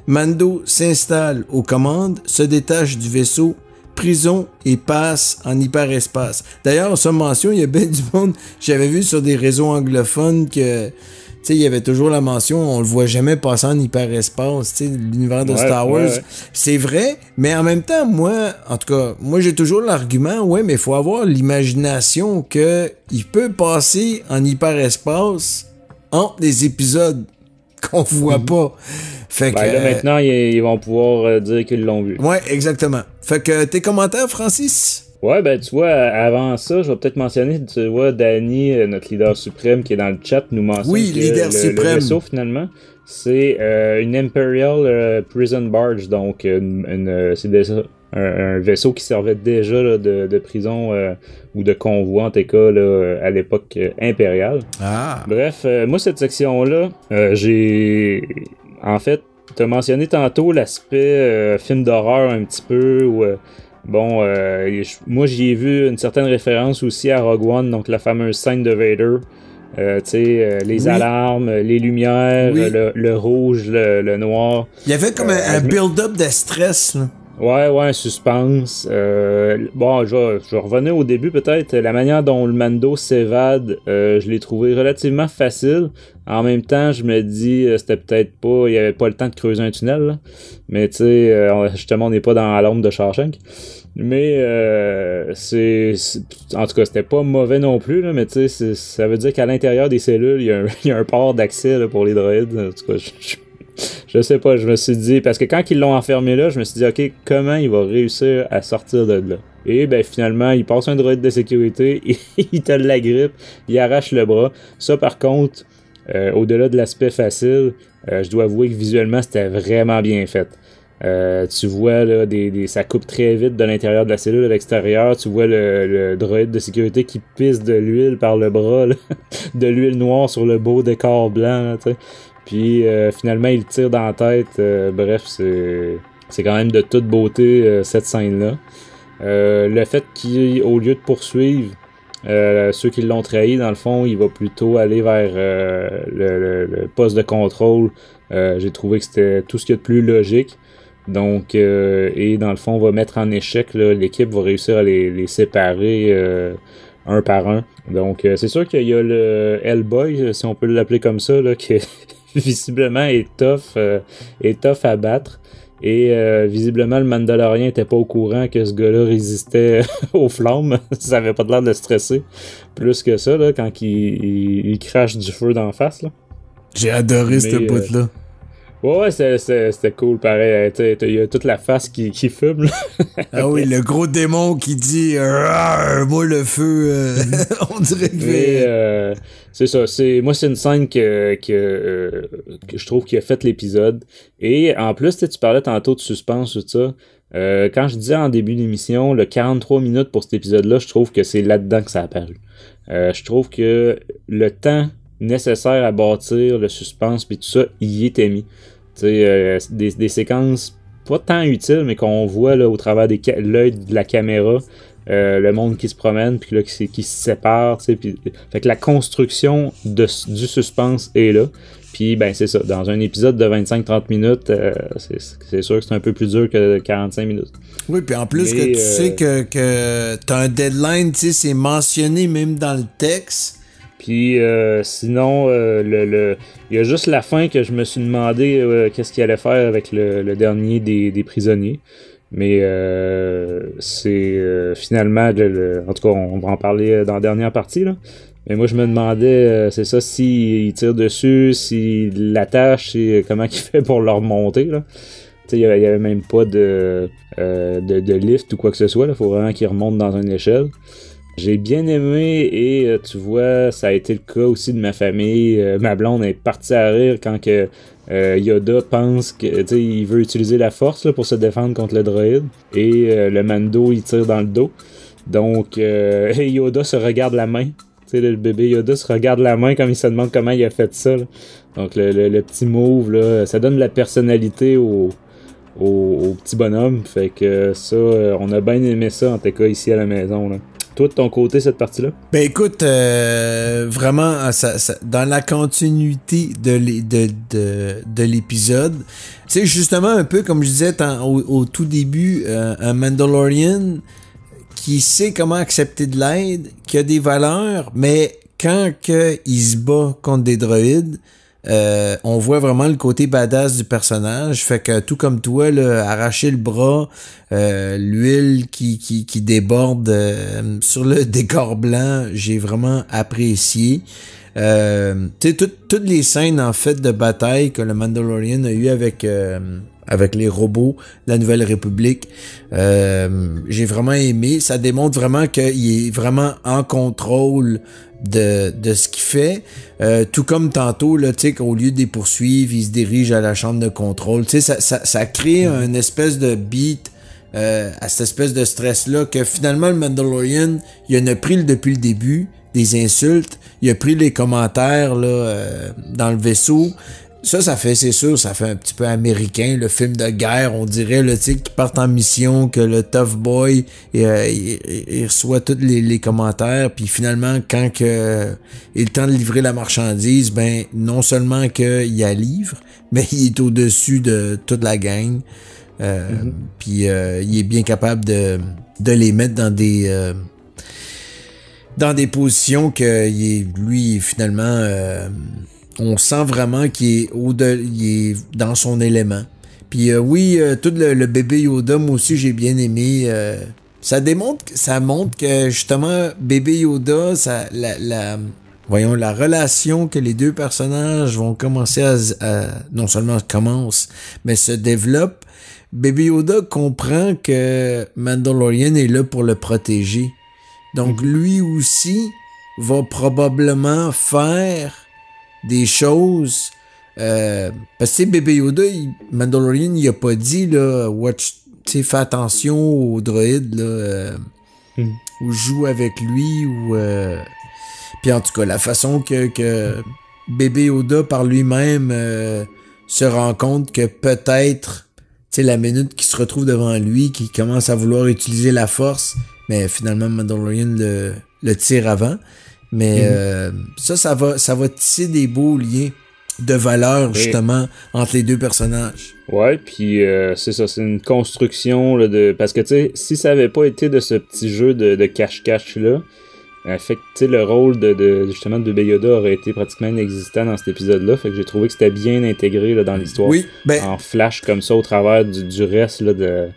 Mando s'installe aux commandes, se détache du vaisseau prison et passe en hyperespace. D'ailleurs, sans mention, il y a bien du monde, j'avais vu sur des réseaux anglophones que, tu sais, il y avait toujours la mention, on le voit jamais passer en hyperespace, tu sais, l'univers de Star Wars. Ouais. C'est vrai, mais en même temps, moi, j'ai toujours l'argument, mais il faut avoir l'imagination que il peut passer en hyperespace entre les épisodes qu'on voit pas. Fait que, là, maintenant, ils vont pouvoir dire qu'ils l'ont vu. Ouais, exactement. Fait que tes commentaires, Francis? Ouais, ben tu vois, avant ça, je vais peut-être mentionner, tu vois, Danny, notre leader suprême qui est dans le chat, nous mentionne que le vaisseau, finalement, c'est une Imperial Prison Barge, donc c'est déjà un vaisseau qui servait déjà là, de prison ou de convoi, en tout cas, là, à l'époque impériale. Ah. Bref, moi, cette section-là, en fait, tu as mentionné tantôt l'aspect film d'horreur un petit peu, où... moi j'y ai vu une certaine référence aussi à Rogue One, donc la fameuse scène de Vader, les alarmes, les lumières, le rouge, le noir. Il y avait comme un build-up de stress, là. Ouais, suspense. Bon, je vais revenir au début peut-être. La manière dont le Mando s'évade, je l'ai trouvé relativement facile. En même temps, je me dis, c'était peut-être pas, il y avait pas le temps de creuser un tunnel, là. Mais tu sais, justement, on n'est pas dans l'ombre de Shawshank. Mais en tout cas, c'était pas mauvais non plus, là, mais tu sais, ça veut dire qu'à l'intérieur des cellules, il y a un port d'accès là, pour les droïdes. En tout cas, je sais pas, je me suis dit, parce que quand ils l'ont enfermé là, je me suis dit, ok, comment il va réussir à sortir de là? Et ben finalement, il passe un droïde de sécurité, il te l'agrippe, il arrache le bras. Ça par contre, au-delà de l'aspect facile, je dois avouer que visuellement, c'était vraiment bien fait. Tu vois là, ça coupe très vite de l'intérieur de la cellule à l'extérieur. Tu vois le droïde de sécurité qui pisse de l'huile par le bras, là, de l'huile noire sur le beau décor blanc, là, tu sais. Puis finalement, il tire dans la tête. Bref, c'est quand même de toute beauté cette scène-là. Le fait qu'au lieu de poursuivre ceux qui l'ont trahi, dans le fond, il va plutôt aller vers le poste de contrôle. J'ai trouvé que c'était tout ce qu'il y a de plus logique. Donc, et dans le fond, on va mettre en échec, là, l'équipe va réussir à les séparer un par un. Donc, c'est sûr qu'il y a le Hellboy, si on peut l'appeler comme ça, là, qui visiblement est tough à battre. Et visiblement, le Mandalorien était pas au courant que ce gars-là résistait aux flammes. Ça avait pas l'air de le stresser. Plus que ça, là, quand il crache du feu d'en face, là. J'ai adoré cette bout-là. Ouais, c'était cool, pareil. Il y a toute la face qui fume, là. Ah oui, le gros démon qui dit moi le feu, on dirait que... c'est ça. Moi, c'est une scène que je trouve qui a fait l'épisode. Et en plus, tu parlais tantôt de suspense, tout ça. Quand je disais en début d'émission, le 43 minutes pour cet épisode-là, je trouve que c'est là-dedans que ça a apparu. Je trouve que le temps nécessaire à bâtir le suspense puis tout ça, il y était mis. Tu sais, des séquences pas tant utiles, mais qu'on voit là au travers de l'œil de la caméra, le monde qui se promène puis là qui se sépare, tu sais, puis fait que la construction du suspense est là. Puis ben c'est ça, dans un épisode de 25-30 minutes, c'est sûr que c'est un peu plus dur que 45 minutes. Oui, puis en plus que tu sais que t'as un deadline, tu sais, c'est mentionné même dans le texte. Puis sinon, il y a juste la fin que je me suis demandé qu'est-ce qu'il allait faire avec le dernier des prisonniers. Mais c'est finalement, en tout cas, on va en parler dans la dernière partie, là. Mais moi, je me demandais, c'est ça, s'il tire dessus, s'il l'attache, et comment il fait pour le remonter, là. Tu sais, il y avait même pas de lift ou quoi que ce soit, là. Faut vraiment qu'il remonte dans une échelle. J'ai bien aimé et tu vois, ça a été le cas aussi de ma famille. Ma blonde est partie à rire quand que Yoda pense que il veut utiliser la force là, pour se défendre contre le droïde et le Mando il tire dans le dos. Donc Yoda se regarde la main. Le bébé Yoda se regarde la main comme il se demande comment il a fait ça. Là. Donc le petit move là, ça donne de la personnalité au petit bonhomme. Fait que ça, on a bien aimé ça en tout cas ici à la maison là. Toi, de ton côté, cette partie-là? Ben écoute, vraiment, dans la continuité de l'épisode, tu sais, justement, un peu comme je disais au tout début, un Mandalorian qui sait comment accepter de l'aide, qui a des valeurs, mais quand il se bat contre des droïdes, on voit vraiment le côté badass du personnage. Fait que tout comme toi, là, arracher le bras, l'huile qui déborde sur le décor blanc, j'ai vraiment apprécié. Tu sais, toutes les scènes en fait de bataille que le Mandalorian a eu avec les robots de la Nouvelle République, j'ai vraiment aimé. Ça démontre vraiment qu'il est vraiment en contrôle de ce qu'il fait, tout comme tantôt là, tu sais, qu'au lieu de les poursuivre, il se dirige à la chambre de contrôle. Tu sais, ça crée une espèce de beat à cette espèce de stress là que finalement le Mandalorian, il en a pris depuis le début des insultes, il a pris les commentaires là dans le vaisseau. Ça fait, c'est sûr, ça fait un petit peu américain, le film de guerre, on dirait, tu sais, qui partent en mission, que le tough boy, il reçoit tous les commentaires, puis finalement, quand il est le temps de livrer la marchandise, ben, non seulement qu'il la livre, mais il est au-dessus de toute la gang. Puis il est bien capable de les mettre dans des positions que lui, finalement, on sent vraiment qu'il est il est dans son élément. Puis tout le bébé Yoda, moi aussi, j'ai bien aimé. Ça montre que, justement, bébé Yoda, la relation que les deux personnages vont commencer à non seulement commence, mais se développe. Baby Yoda comprend que Mandalorian est là pour le protéger. Donc lui aussi va probablement faire des choses. Parce que Baby Yoda, Mandalorian, il a pas dit là, fais attention au droïde là, ou joue avec lui ou. Puis en tout cas, la façon que Baby Yoda par lui-même se rend compte que peut-être, la minute qu'il se retrouve devant lui, qu'il commence à vouloir utiliser la force, mais finalement Mandalorian le tire avant. Mais ça va tisser des beaux liens de valeur justement entre les deux personnages. Ouais, puis c'est ça, c'est une construction là, parce que tu sais, si ça avait pas été de ce petit jeu de cache-cache là, fait que tu sais, le rôle justement de Baby Yoda aurait été pratiquement inexistant dans cet épisode-là. Fait que j'ai trouvé que c'était bien intégré là, dans l'histoire. Oui, en flash comme ça au travers du reste là, de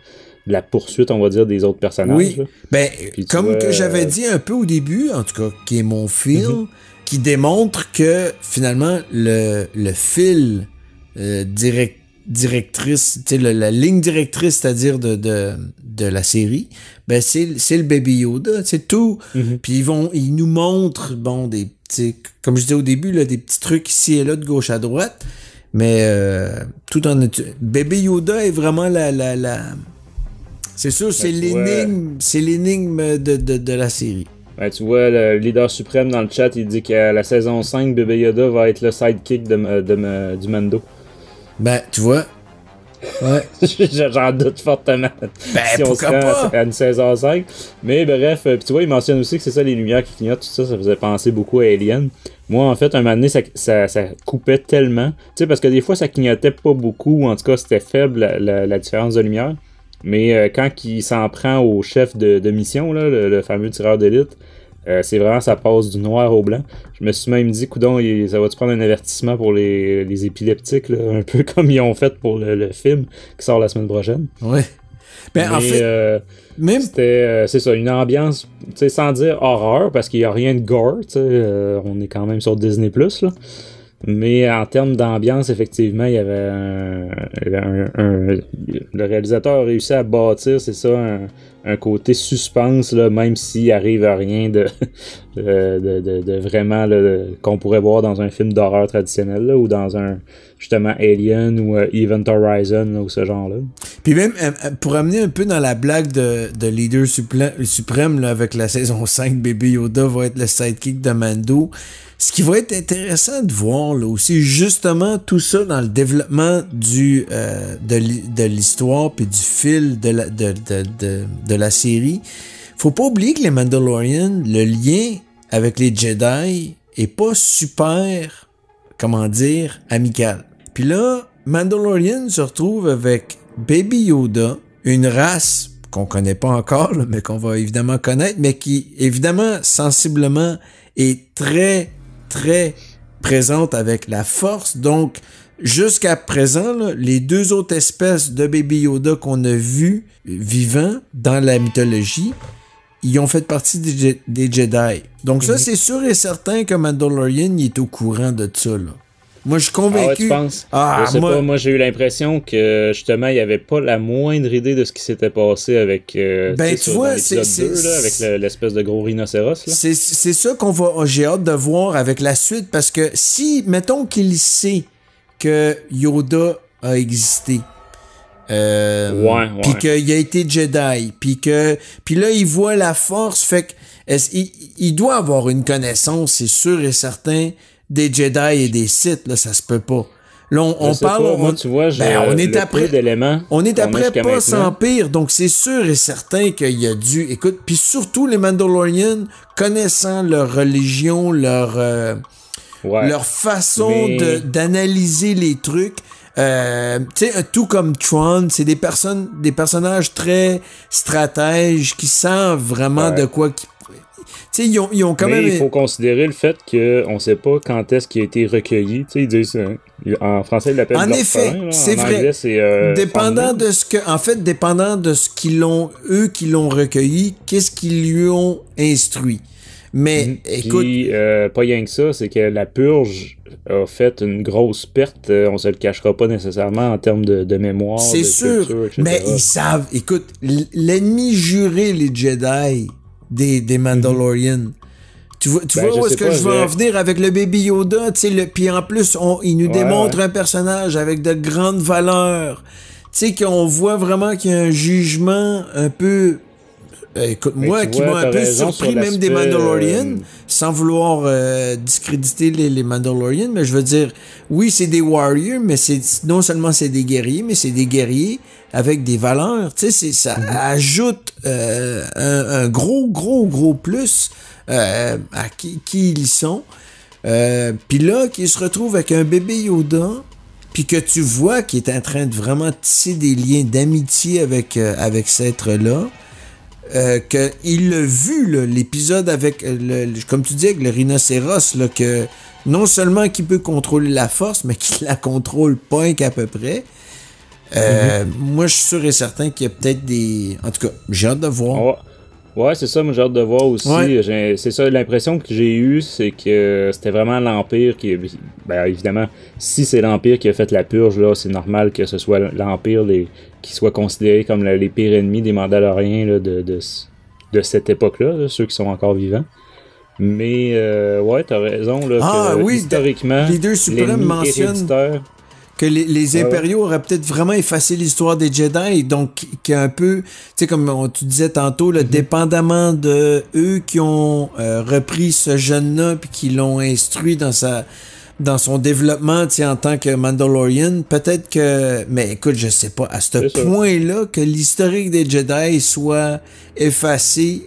la poursuite, on va dire, des autres personnages. Oui, là. Comme que j'avais dit un peu au début, en tout cas, qui est mon fil, qui démontre que finalement le fil directrice, la ligne directrice, c'est-à-dire de la série, c'est le Baby Yoda, c'est tout. Puis ils nous montrent, bon, comme je disais au début, là, des petits trucs ici et là, de gauche à droite, mais tout en Baby Yoda est vraiment c'est sûr, c'est l'énigme de la série. Ben, tu vois, le leader suprême dans le chat, il dit qu'à la saison 5, Baby Yoda va être le sidekick du Mando. Ben, tu vois. Ouais. J'en doute fortement. Si on se rend à une saison 5. Mais bref, puis tu vois, il mentionne aussi que c'est ça, les lumières qui clignotent, tout ça, ça faisait penser beaucoup à Alien. Moi, en fait, un moment donné, ça coupait tellement. Tu sais, parce que des fois, ça clignotait pas beaucoup, ou en tout cas, c'était faible la différence de lumière. Mais quand il s'en prend au chef de mission, là, le fameux tireur d'élite, c'est vraiment, ça passe du noir au blanc. Je me suis même dit, coudonc, ça va-tu prendre un avertissement pour les épileptiques, là, un peu comme ils ont fait pour le film qui sort la semaine prochaine. Ouais. Mais en fait, même... c'est ça, une ambiance, sans dire horreur, parce qu'il n'y a rien de gore, on est quand même sur Disney+, là. Mais en termes d'ambiance, effectivement, il y avait le réalisateur a réussi à bâtir, c'est ça, un côté suspense, là, même s'il arrive à rien de vraiment là, qu'on pourrait voir dans un film d'horreur traditionnel, là, ou dans un, justement, Alien ou Event Horizon, là, ou ce genre-là. Puis même, pour amener un peu dans la blague de leader suprême, là, avec la saison 5, Baby Yoda va être le sidekick de Mando. Ce qui va être intéressant de voir là aussi, justement, tout ça dans le développement de l'histoire puis du fil de la série. Faut pas oublier que les Mandalorians, le lien avec les Jedi est pas super, comment dire, amical. Puis là, Mandalorian se retrouve avec Baby Yoda, une race qu'on connaît pas encore, là, mais qu'on va évidemment connaître, mais qui, évidemment, sensiblement, est très présente avec la force. Donc, jusqu'à présent, là, les deux autres espèces de Baby Yoda qu'on a vues vivants dans la mythologie, ils ont fait partie des Jedi. Donc ça, c'est sûr et certain que Mandalorian, il est au courant de ça, là. Moi, je suis convaincu. Ah ouais, tu penses? Je sais pas, moi j'ai eu l'impression que justement, il n'y avait pas la moindre idée de ce qui s'était passé avec tu vois, c'est 2, là, avec l'espèce de gros rhinocéros. Là. C'est ça j'ai hâte de voir avec la suite, parce que si, mettons qu'il sait que Yoda a existé, puis qu'il a été Jedi, puis là, il voit la force, fait que il doit avoir une connaissance, c'est sûr et certain, des Jedi et des Sith, là, ça se peut pas. Là, on parle... Moi, tu vois, on est après d'éléments. On est après pas sans pire, donc c'est sûr et certain qu'il y a dû... Écoute, puis surtout les Mandalorians, connaissant leur religion, leur façon d'analyser les trucs, Tu sais, tout comme Tron, c'est des personnages très stratèges qui savent vraiment de quoi qui. Tu sais, ils ont quand même. Mais il faut considérer le fait qu'on sait pas quand est-ce qu'il a été recueilli. Tu sais, ils disent. En français, ils l'appellent. En effet, c'est vrai. Anglais, c'est, dépendant de ce que. En fait, dépendant de ce qu'ils l'ont. Eux qui l'ont recueilli, qu'est-ce qu'ils lui ont instruit. Mais écoute. Puis, pas rien que ça, c'est que la purge a fait une grosse perte. On se le cachera pas nécessairement en termes de mémoire. C'est sûr. Culture, etc. Mais ils savent. Écoute, l'ennemi juré, les Jedi. Des Mandalorians. Tu vois où est-ce que je veux en venir avec le Baby Yoda, tu sais, puis en plus, il nous démontre un personnage avec de grandes valeurs. Tu sais, qu'on voit vraiment qu'il y a un jugement un peu... écoute, moi, qui m'a un peu surpris même des Mandalorians, sans vouloir discréditer les Mandalorians, mais je veux dire, oui, c'est des warriors, mais non seulement c'est des guerriers, mais c'est des guerriers avec des valeurs. Tu sais, ça ajoute un gros plus à qui ils sont. Puis là, qu'ils se retrouvent avec un bébé Yoda, puis que tu vois qu'il est en train de vraiment tisser des liens d'amitié avec cet être-là. Qu'il l'a vu, là, l'épisode avec, comme tu dis, avec le rhinocéros, là, que non seulement qu'il peut contrôler la force, mais qu'il la contrôle pas qu'à peu près. Moi, je suis sûr et certain qu'il y a peut-être des... En tout cas, j'ai hâte de voir. Ouais, c'est ça, moi j'ai hâte de voir aussi. Ouais. C'est ça, l'impression que j'ai eue, c'est que c'était vraiment l'Empire qui... Ben évidemment, si c'est l'Empire qui a fait la purge, là, c'est normal que ce soit l'Empire qui soit considéré comme les pires ennemis des Mandaloriens là, de cette époque-là, ceux qui sont encore vivants. Mais, ouais, t'as raison, là, que historiquement, les deux suprêmes mentionnent que les impériaux auraient peut-être vraiment effacé l'histoire des Jedi, donc qui un peu, tu sais, comme tu disais tantôt, là, dépendamment de eux qui ont repris ce jeune-là puis qui l'ont instruit dans son développement, tu sais, en tant que Mandalorian, peut-être que, mais écoute, je sais pas, à ce point-là, que l'historique des Jedi soit effacé.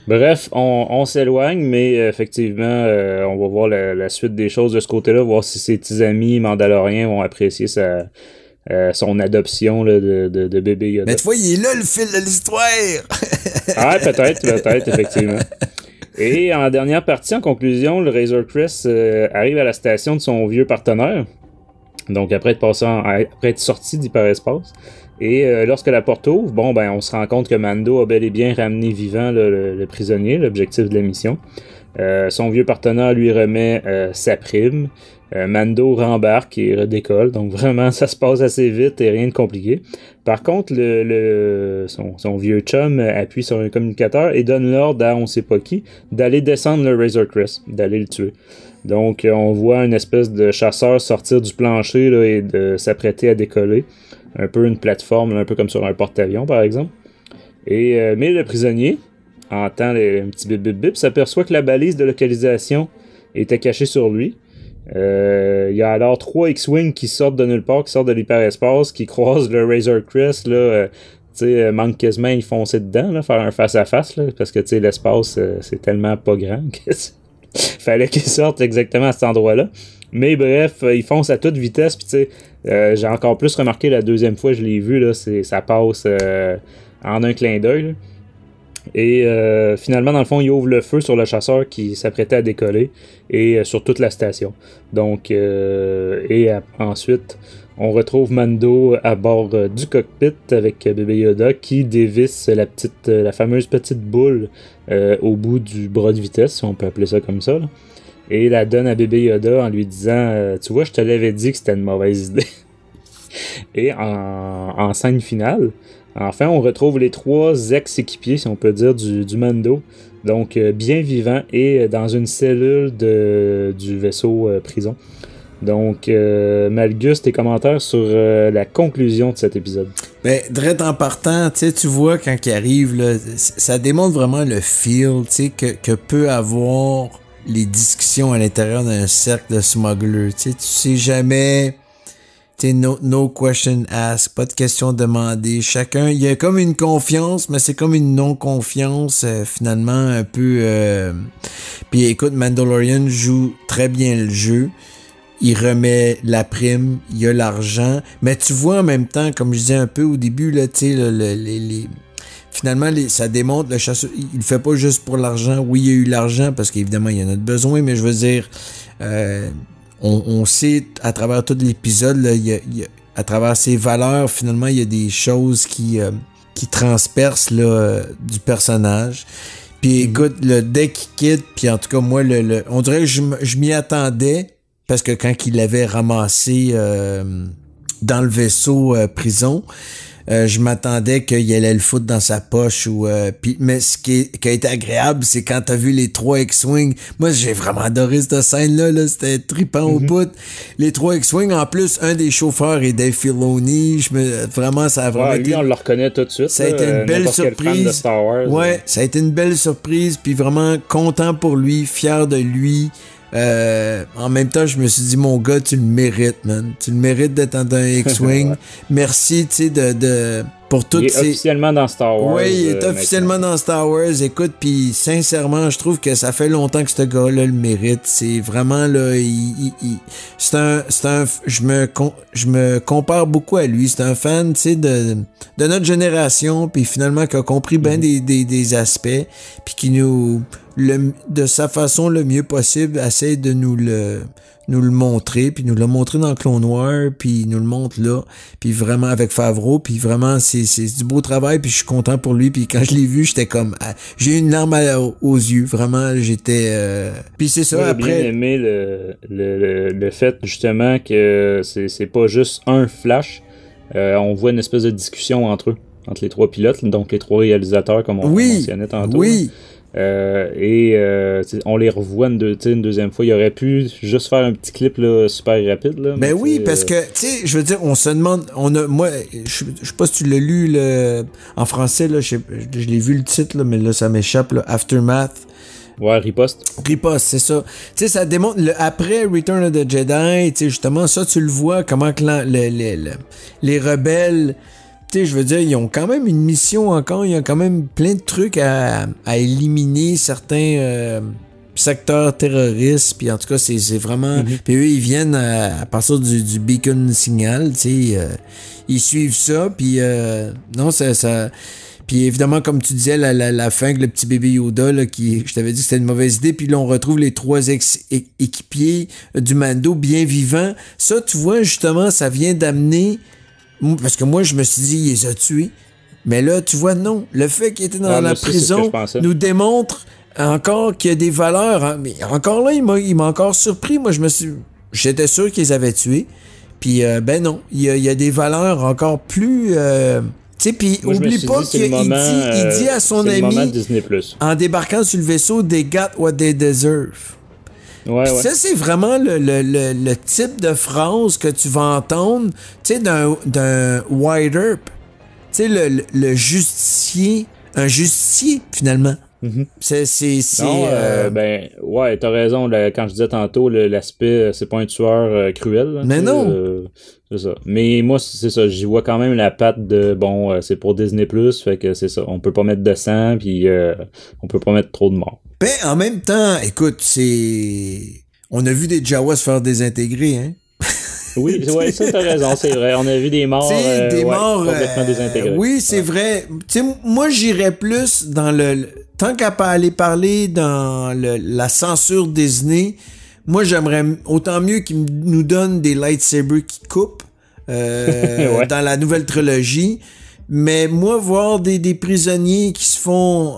Bref, on s'éloigne, mais effectivement, on va voir la suite des choses de ce côté-là, voir si ses petits amis mandaloriens vont apprécier son adoption là, de bébé Yoda. Mais tu vois, il est là le fil de l'histoire! Ah, peut-être, effectivement. Et en dernière partie, en conclusion, le Razor Crest arrive à la station de son vieux partenaire. Donc après être sorti d'hyperespace. Et lorsque la porte ouvre, on se rend compte que Mando a bel et bien ramené vivant le prisonnier, l'objectif de la mission. Son vieux partenaire lui remet sa prime. Mando rembarque et redécolle. Donc vraiment, ça se passe assez vite et rien de compliqué. Par contre, son vieux chum appuie sur un communicateur et donne l'ordre à on sait pas qui d'aller descendre le Razor Crest, d'aller le tuer. Donc on voit une espèce de chasseur sortir du plancher là, et de s'apprêter à décoller. Un peu une plateforme, là, un peu comme sur un porte-avions par exemple. Mais le prisonnier entend un petit bip bip bip, s'aperçoit que la balise de localisation était cachée sur lui. Il y a alors 3 X-Wing qui sortent de nulle part, qui sortent de l'hyperespace, qui croisent le Razor Crest, là, manque quasiment y foncer dedans, là, faire un face-à-face, là, parce que l'espace, c'est tellement pas grand que fallait qu'ils sortent exactement à cet endroit-là. Mais bref, ils foncent à toute vitesse, puis j'ai encore plus remarqué la deuxième fois que je l'ai vu, là, ça passe en un clin d'œil, là. Et finalement, dans le fond, il ouvre le feu sur le chasseur qui s'apprêtait à décoller et sur toute la station. Donc, ensuite, on retrouve Mando à bord du cockpit avec bébé Yoda qui dévisse la fameuse petite boule au bout du bras de vitesse, si on peut appeler ça comme ça, là, et la donne à bébé Yoda en lui disant tu vois, je te l'avais dit que c'était une mauvaise idée. Et en scène finale, enfin, on retrouve les 3 ex-équipiers, si on peut dire, du Mando. Donc, bien vivants et dans une cellule du vaisseau prison. Donc, Malgus, tes commentaires sur la conclusion de cet épisode? Ben, direct en partant, tu vois, quand il arrive, là, ça démontre vraiment le feel, que peut avoir les discussions à l'intérieur d'un cercle de smugglers. Tu sais jamais... no question asked, pas de question demandée. Chacun, il y a comme une confiance, mais c'est comme une non-confiance, finalement, un peu... Puis écoute, Mandalorian joue très bien le jeu. il remet la prime, il y a l'argent, mais tu vois en même temps, comme je disais un peu au début, là, tu sais, finalement, ça démontre le chasseur, il le fait pas juste pour l'argent. Oui, il y a eu l'argent, parce qu'évidemment, il y en a de besoin, mais je veux dire, on sait, à travers tout l'épisode, là, à travers ses valeurs, finalement, il y a des choses qui transpercent là, du personnage. Puis écoute, dès qu'il quitte, puis en tout cas, moi, on dirait que je m'y attendais, parce que quand il l'avait ramassé dans le vaisseau prison, je m'attendais qu'il allait le foutre dans sa poche. Mais ce qui a été agréable, c'est quand t'as vu les 3 X-Wing. Moi, j'ai vraiment adoré cette scène-là. Là, c'était trippant au bout. Les 3 X-Wing, en plus, un des chauffeurs est Dave Filoni. Vraiment, ça a vraiment été... Lui, on le reconnaît tout de suite. Ça a été une belle surprise. De Star Wars, ouais, ça a été une belle surprise. Puis vraiment content pour lui, fier de lui. En même temps, je me suis dit, mon gars, tu le mérites, man. Tu le mérites d'être dans un X-Wing. Ouais. Merci, tu sais, pour toutes ces... Il est officiellement dans Star Wars. Oui, il est officiellement dans Star Wars. Écoute, puis sincèrement, je trouve que ça fait longtemps que ce gars-là le mérite. C'est vraiment, là, je me compare beaucoup à lui. C'est un fan, tu sais, de notre génération, puis finalement, qui a compris bien des aspects, puis qui de sa façon le mieux possible, essaie de nous le montrer, puis nous l'a montré dans Clone Wars, puis il nous le montre là, puis vraiment avec Favreau, puis vraiment c'est du beau travail, puis je suis content pour lui, puis quand je l'ai vu, j'étais comme j'ai eu une larme aux yeux, vraiment, j'étais puis c'est ça. Après, j'ai bien aimé le fait justement que c'est pas juste un flash, on voit une espèce de discussion entre les 3 pilotes, donc les 3 réalisateurs comme on mentionnait tantôt. Oui. On les revoit une deuxième fois. Il aurait pu juste faire un petit clip là, super rapide. Là, mais oui, parce que, tu sais, je veux dire, on se demande... moi, je sais pas si tu l'as lu en français, là, je l'ai vu le titre, là, mais là, ça m'échappe, là, Aftermath. Ouais, Riposte. Riposte, c'est ça. Tu sais, ça démontre... après Return of the Jedi, tu sais, justement, ça, tu le vois, comment que les rebelles... Tu sais, je veux dire, ils ont quand même une mission encore, il y a quand même plein de trucs à éliminer, certains secteurs terroristes, puis en tout cas, c'est vraiment... Puis eux, ils viennent à partir du beacon signal, tu sais, ils suivent ça, puis non, ça... Puis évidemment, comme tu disais, la fin que le petit bébé Yoda, là, je t'avais dit que c'était une mauvaise idée, puis là, on retrouve les 3 équipiers du Mando bien vivants. Ça, tu vois, justement, ça vient d'amener... Parce que moi, je me suis dit, il les a tués. Mais là, tu vois, non. Le fait qu'il était dans la prison nous démontre encore qu'il y a des valeurs. Hein. Mais encore là, il m'a encore surpris. Moi, j'étais sûr qu'ils avaient tués. Puis, ben non. Il y a des valeurs encore plus... tu sais, puis oublie pas qu'il dit à son ami, en débarquant sur le vaisseau, « They got what they deserve ». Ouais. Ça, c'est vraiment le type de phrase que tu vas entendre, tu sais, d'un White Earp. Tu sais, le justicier, un justicier, finalement. Ben, ouais, t'as raison, quand je disais tantôt, l'aspect, c'est pas un tueur cruel. Là, mais non! C'est ça. Mais moi, c'est ça, j'y vois quand même la patte de, c'est pour Disney+, fait que c'est ça, on peut pas mettre de sang, puis on peut pas mettre trop de morts. Ben, en même temps, écoute, on a vu des Jawas se faire désintégrer, hein? Oui, ouais, ça, t'as raison, c'est vrai. On a vu des morts, morts complètement désintégrés. Oui, c'est vrai. Tu sais, moi, j'irais plus dans tant qu'à pas aller parler dans la censure Disney, moi, j'aimerais autant mieux qu'ils nous donnent des lightsabers qui coupent dans la nouvelle trilogie. Mais moi, voir des prisonniers qui se font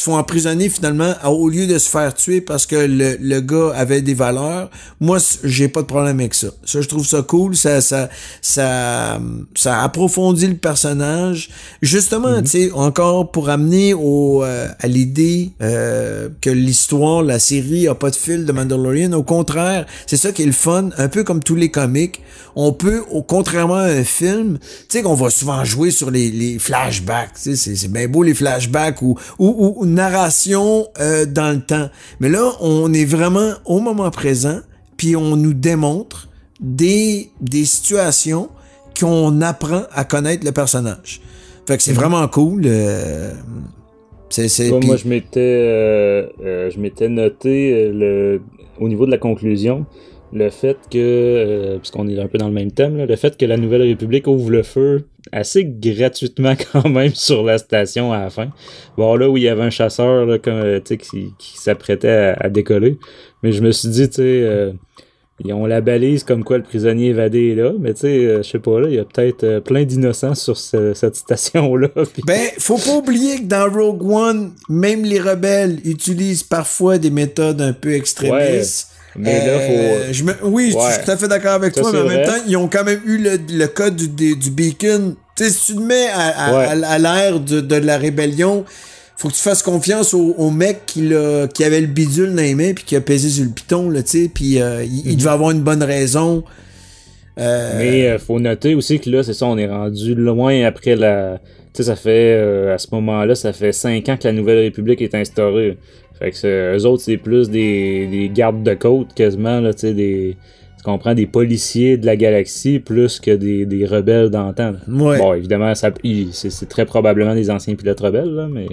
emprisonner finalement au lieu de se faire tuer parce que le gars avait des valeurs, moi j'ai pas de problème avec ça. Ça, je trouve ça cool, ça approfondit le personnage. Justement, tu sais, encore pour amener à l'idée que l'histoire, la série a pas de fil de Mandalorian. Au contraire, c'est ça qui est le fun, un peu comme tous les comics. On peut, contrairement à un film, tu sais qu'on va souvent jouer sur les flashbacks, tu sais, c'est bien beau les flashbacks ou narration dans le temps. Mais là, on est vraiment au moment présent, puis on nous démontre des situations qu'on apprend à connaître le personnage. Fait que c'est vraiment cool. Moi, je m'étais noté au niveau de la conclusion. le fait que, puisqu'on est un peu dans le même thème, là, le fait que la Nouvelle République ouvre le feu assez gratuitement quand même sur la station à la fin. Bon, là où il y avait un chasseur là, qui s'apprêtait à décoller, mais je me suis dit, tu sais, ils ont la balise comme quoi le prisonnier évadé est là, mais tu sais, je sais pas, là, il y a peut-être plein d'innocents sur cette station-là. Pis... Ben, faut pas oublier que dans Rogue One, même les rebelles utilisent parfois des méthodes un peu extrémistes. Ouais, mais là, faut... Oui, je suis tout à fait d'accord avec toi, mais en même temps, ils ont quand même eu le code du beacon. Tu sais, si tu te mets à l'ère de la rébellion, faut que tu fasses confiance au mec qui avait le bidule dans les mains puis qui a pesé sur le piton, là, tu sais, puis il devait avoir une bonne raison. Mais faut noter aussi que là, c'est ça, on est rendu loin après la... Tu sais, ça fait, à ce moment-là, ça fait 5 ans que la Nouvelle République est instaurée. Fait que eux autres, c'est plus des gardes de côte, quasiment, là, tu sais, tu comprends, des policiers de la galaxie, plus que des rebelles d'antan. Ouais. Bon, évidemment, c'est très probablement des anciens pilotes rebelles, là, mais...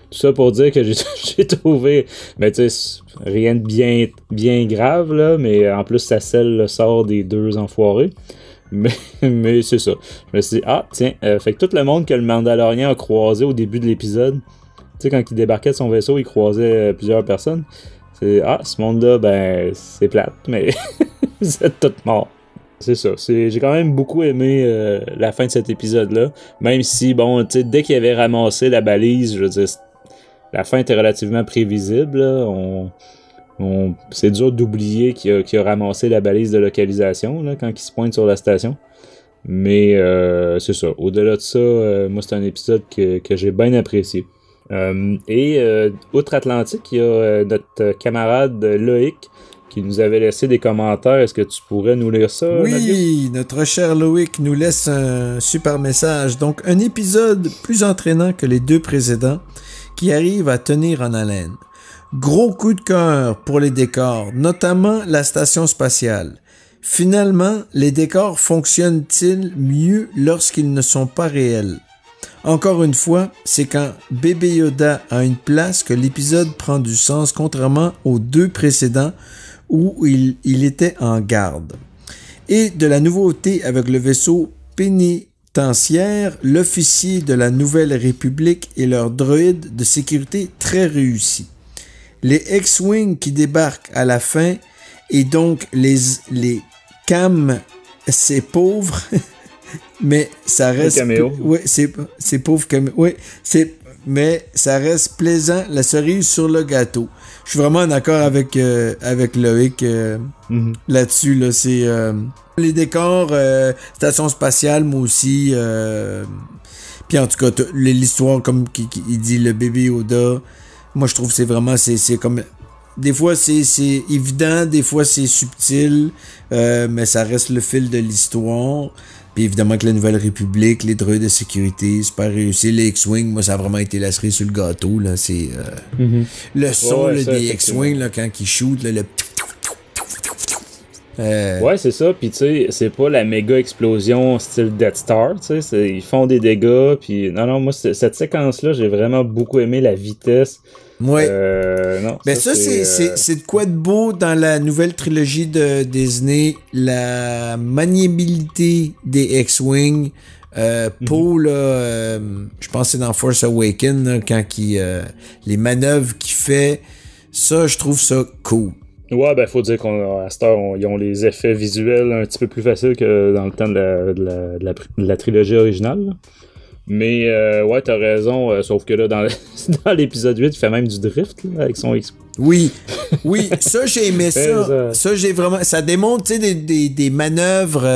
Tout ça pour dire que j'ai trouvé, ben tu sais, rien de bien grave, là, mais en plus, ça scelle le sort des 2 enfoirés. Mais c'est ça. Je me suis dit, tiens, fait que tout le monde que le Mandalorien a croisé au début de l'épisode, tu sais, quand il débarquait de son vaisseau, il croisait plusieurs personnes. C'est, ce monde-là, ben, c'est plate, mais vous êtes tous morts. C'est ça. J'ai quand même beaucoup aimé la fin de cet épisode-là. Même si, bon, tu sais, dès qu'il avait ramassé la balise, je veux dire, la fin était relativement prévisible. Là. C'est dur d'oublier qu'il a ramassé la balise de localisation là, quand il se pointe sur la station. Mais c'est ça. Au-delà de ça, moi, c'est un épisode que j'ai bien apprécié. Outre-Atlantique, il y a notre camarade Loïc qui nous avait laissé des commentaires. Est-ce que tu pourrais nous lire ça? Oui, Mathieu? notre cher Loïc nous laisse un super message. Donc, un épisode plus entraînant que les 2 précédents qui arrive à tenir en haleine. Gros coup de cœur pour les décors, notamment la station spatiale. Finalement, les décors fonctionnent-ils mieux lorsqu'ils ne sont pas réels? Encore une fois, c'est quand Bébé Yoda a une place que l'épisode prend du sens, contrairement aux 2 précédents où il était en garde. Et de la nouveauté avec le vaisseau pénitentiaire, l'officier de la Nouvelle République et leur droïde de sécurité très réussi. Les X-Wing qui débarquent à la fin et donc les cams, c'est pauvre, mais ça reste... Oui, c'est pauvre caméo. Oui, mais ça reste plaisant, la cerise sur le gâteau. Je suis vraiment d'accord avec Loïc là-dessus. Là, c'est les décors, station spatiale, moi aussi. Puis en tout cas, l'histoire, comme il dit, le bébé Yoda, moi je trouve que c'est vraiment, c'est comme... Des fois c'est évident, des fois c'est subtil, mais ça reste le fil de l'histoire. Puis évidemment que la Nouvelle République, les droïdes de sécurité, super réussi. Les X-Wing, moi, ça a vraiment été la cerise sur le gâteau. Là. C'est le son des X-Wing là, quand ils shootent, là, le... Ouais, c'est ça. Puis tu sais, c'est pas la méga explosion style Death Star. Tu sais, ils font des dégâts. Puis non, moi, cette séquence-là, j'ai vraiment beaucoup aimé la vitesse. Ouais. Non, ben ça, c'est de quoi de beau dans la nouvelle trilogie de Disney, la maniabilité des X-Wing. Poe, là, je pense que c'est dans Force Awakens, là, quand les manœuvres qu'il fait, ça, je trouve ça cool. Ouais, ben faut dire qu'à cette heure, ils ont les effets visuels un petit peu plus faciles que dans le temps de la trilogie originale. Là. Mais ouais, t'as raison, sauf que là, dans l'épisode 8, il fait même du drift là, avec son X. Oui, ça j'ai aimé ça. Ça j'ai vraiment. Ça démontre, tu sais, des manœuvres.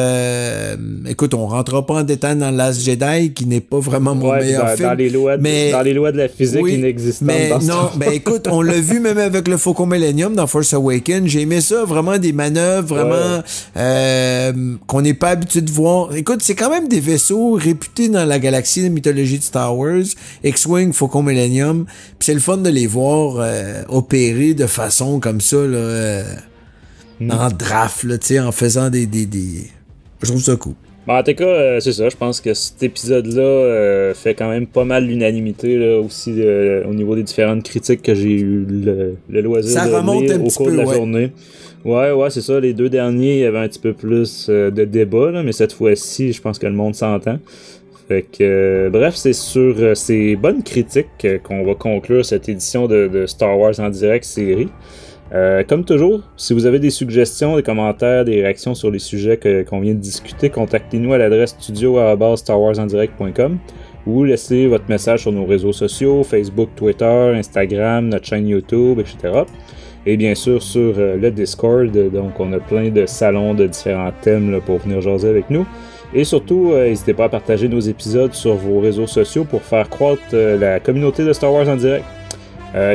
Écoute, on rentrera pas en détail dans Last Jedi, qui n'est pas vraiment mon meilleur film. Dans les lois de la physique inexistantes. Mais non, ben écoute, on l'a vu même avec le Faucon Millennium dans Force Awakens. J'ai aimé ça, vraiment des manœuvres, vraiment qu'on n'est pas habitué de voir. Écoute, c'est quand même des vaisseaux réputés dans la galaxie de mythologie de Star Wars, X-Wing, Faucon Millennium. Puis c'est le fun de les voir opérer de façon comme ça là, en draft là, tu sais, en faisant des je trouve ça cool. Bon, en tout cas, c'est ça. Je pense que cet épisode-là fait quand même pas mal l'unanimité là, aussi au niveau des différentes critiques que j'ai eu le loisir ça de lire au cours de la ouais. journée. Ouais, c'est ça. Les 2 derniers, il y avait un petit peu plus de débat, là, mais cette fois-ci, je pense que le monde s'entend. Fait que, bref, c'est sur ces bonnes critiques qu'on va conclure cette édition de Star Wars en direct série. Comme toujours, si vous avez des suggestions, des commentaires, des réactions sur les sujets qu'on vient de discuter, contactez-nous à l'adresse studio@starwarsendirect.com ou laissez votre message sur nos réseaux sociaux, Facebook, Twitter, Instagram, notre chaîne YouTube, etc. Et bien sûr sur le Discord, donc on a plein de salons de différents thèmes là, pour venir jaser avec nous. Et surtout, n'hésitez pas à partager nos épisodes sur vos réseaux sociaux pour faire croître la communauté de Star Wars en direct.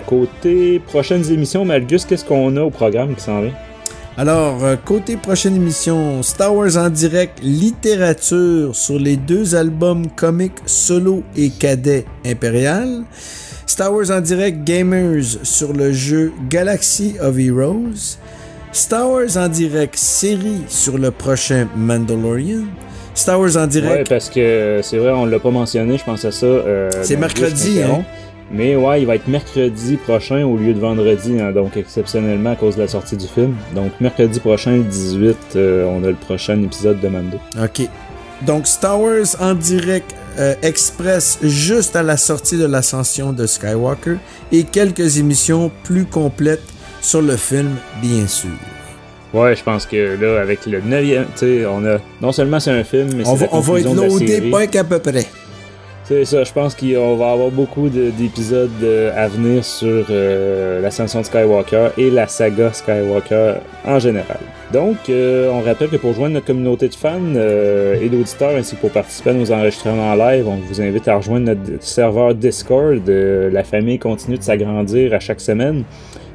Côté prochaines émissions, Malgus, qu'est-ce qu'on a au programme qui s'en vient? Alors, côté prochaine émission, Star Wars en direct, littérature sur les 2 albums comiques Solo et Cadet Impérial. Star Wars en direct, Gamers sur le jeu Galaxy of Heroes. Star Wars en direct, série sur le prochain Mandalorian. Star Wars en direct. Ouais, parce que c'est vrai, on l'a pas mentionné, je pense à ça. C'est mercredi, hein? Mais ouais, il va être mercredi prochain au lieu de vendredi, hein, donc exceptionnellement à cause de la sortie du film. Donc mercredi prochain, le 18, on a le prochain épisode de Mando. OK. Donc Star Wars en direct express juste à la sortie de l'ascension de Skywalker et quelques émissions plus complètes sur le film, bien sûr. Ouais, je pense que là, avec le 9e, tu sais, on a... Non seulement c'est un film, mais c'est la conclusion de la série. On va être loadé pas qu'à peu près. C'est ça, je pense qu'on va avoir beaucoup d'épisodes à venir sur l'ascension de Skywalker et la saga Skywalker en général. Donc, on rappelle que pour joindre notre communauté de fans et d'auditeurs, ainsi que pour participer à nos enregistrements en live, on vous invite à rejoindre notre serveur Discord. La famille continue de s'agrandir à chaque semaine.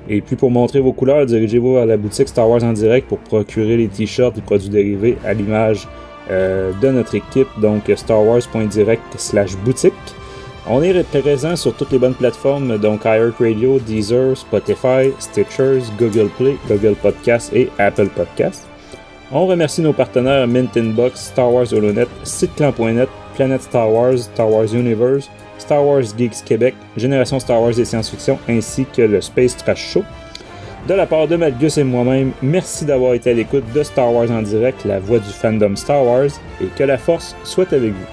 Et puis pour montrer vos couleurs, dirigez-vous vers la boutique Star Wars en direct pour procurer les t-shirts et produits dérivés à l'image de notre équipe, donc starwars.direct/boutique. On est présent sur toutes les bonnes plateformes, donc iHeartRadio, Deezer, Spotify, Stitchers, Google Play, Google Podcasts et Apple Podcasts. On remercie nos partenaires Mint Inbox, Star Wars Holonet, SiteClan.net, Planet Star Wars, Star Wars Universe, Star Wars Geeks Québec, Génération Star Wars et Science-Fiction, ainsi que le Space Trash Show. De la part de Malgus et moi-même, merci d'avoir été à l'écoute de Star Wars en direct, la voix du fandom Star Wars, et que la force soit avec vous.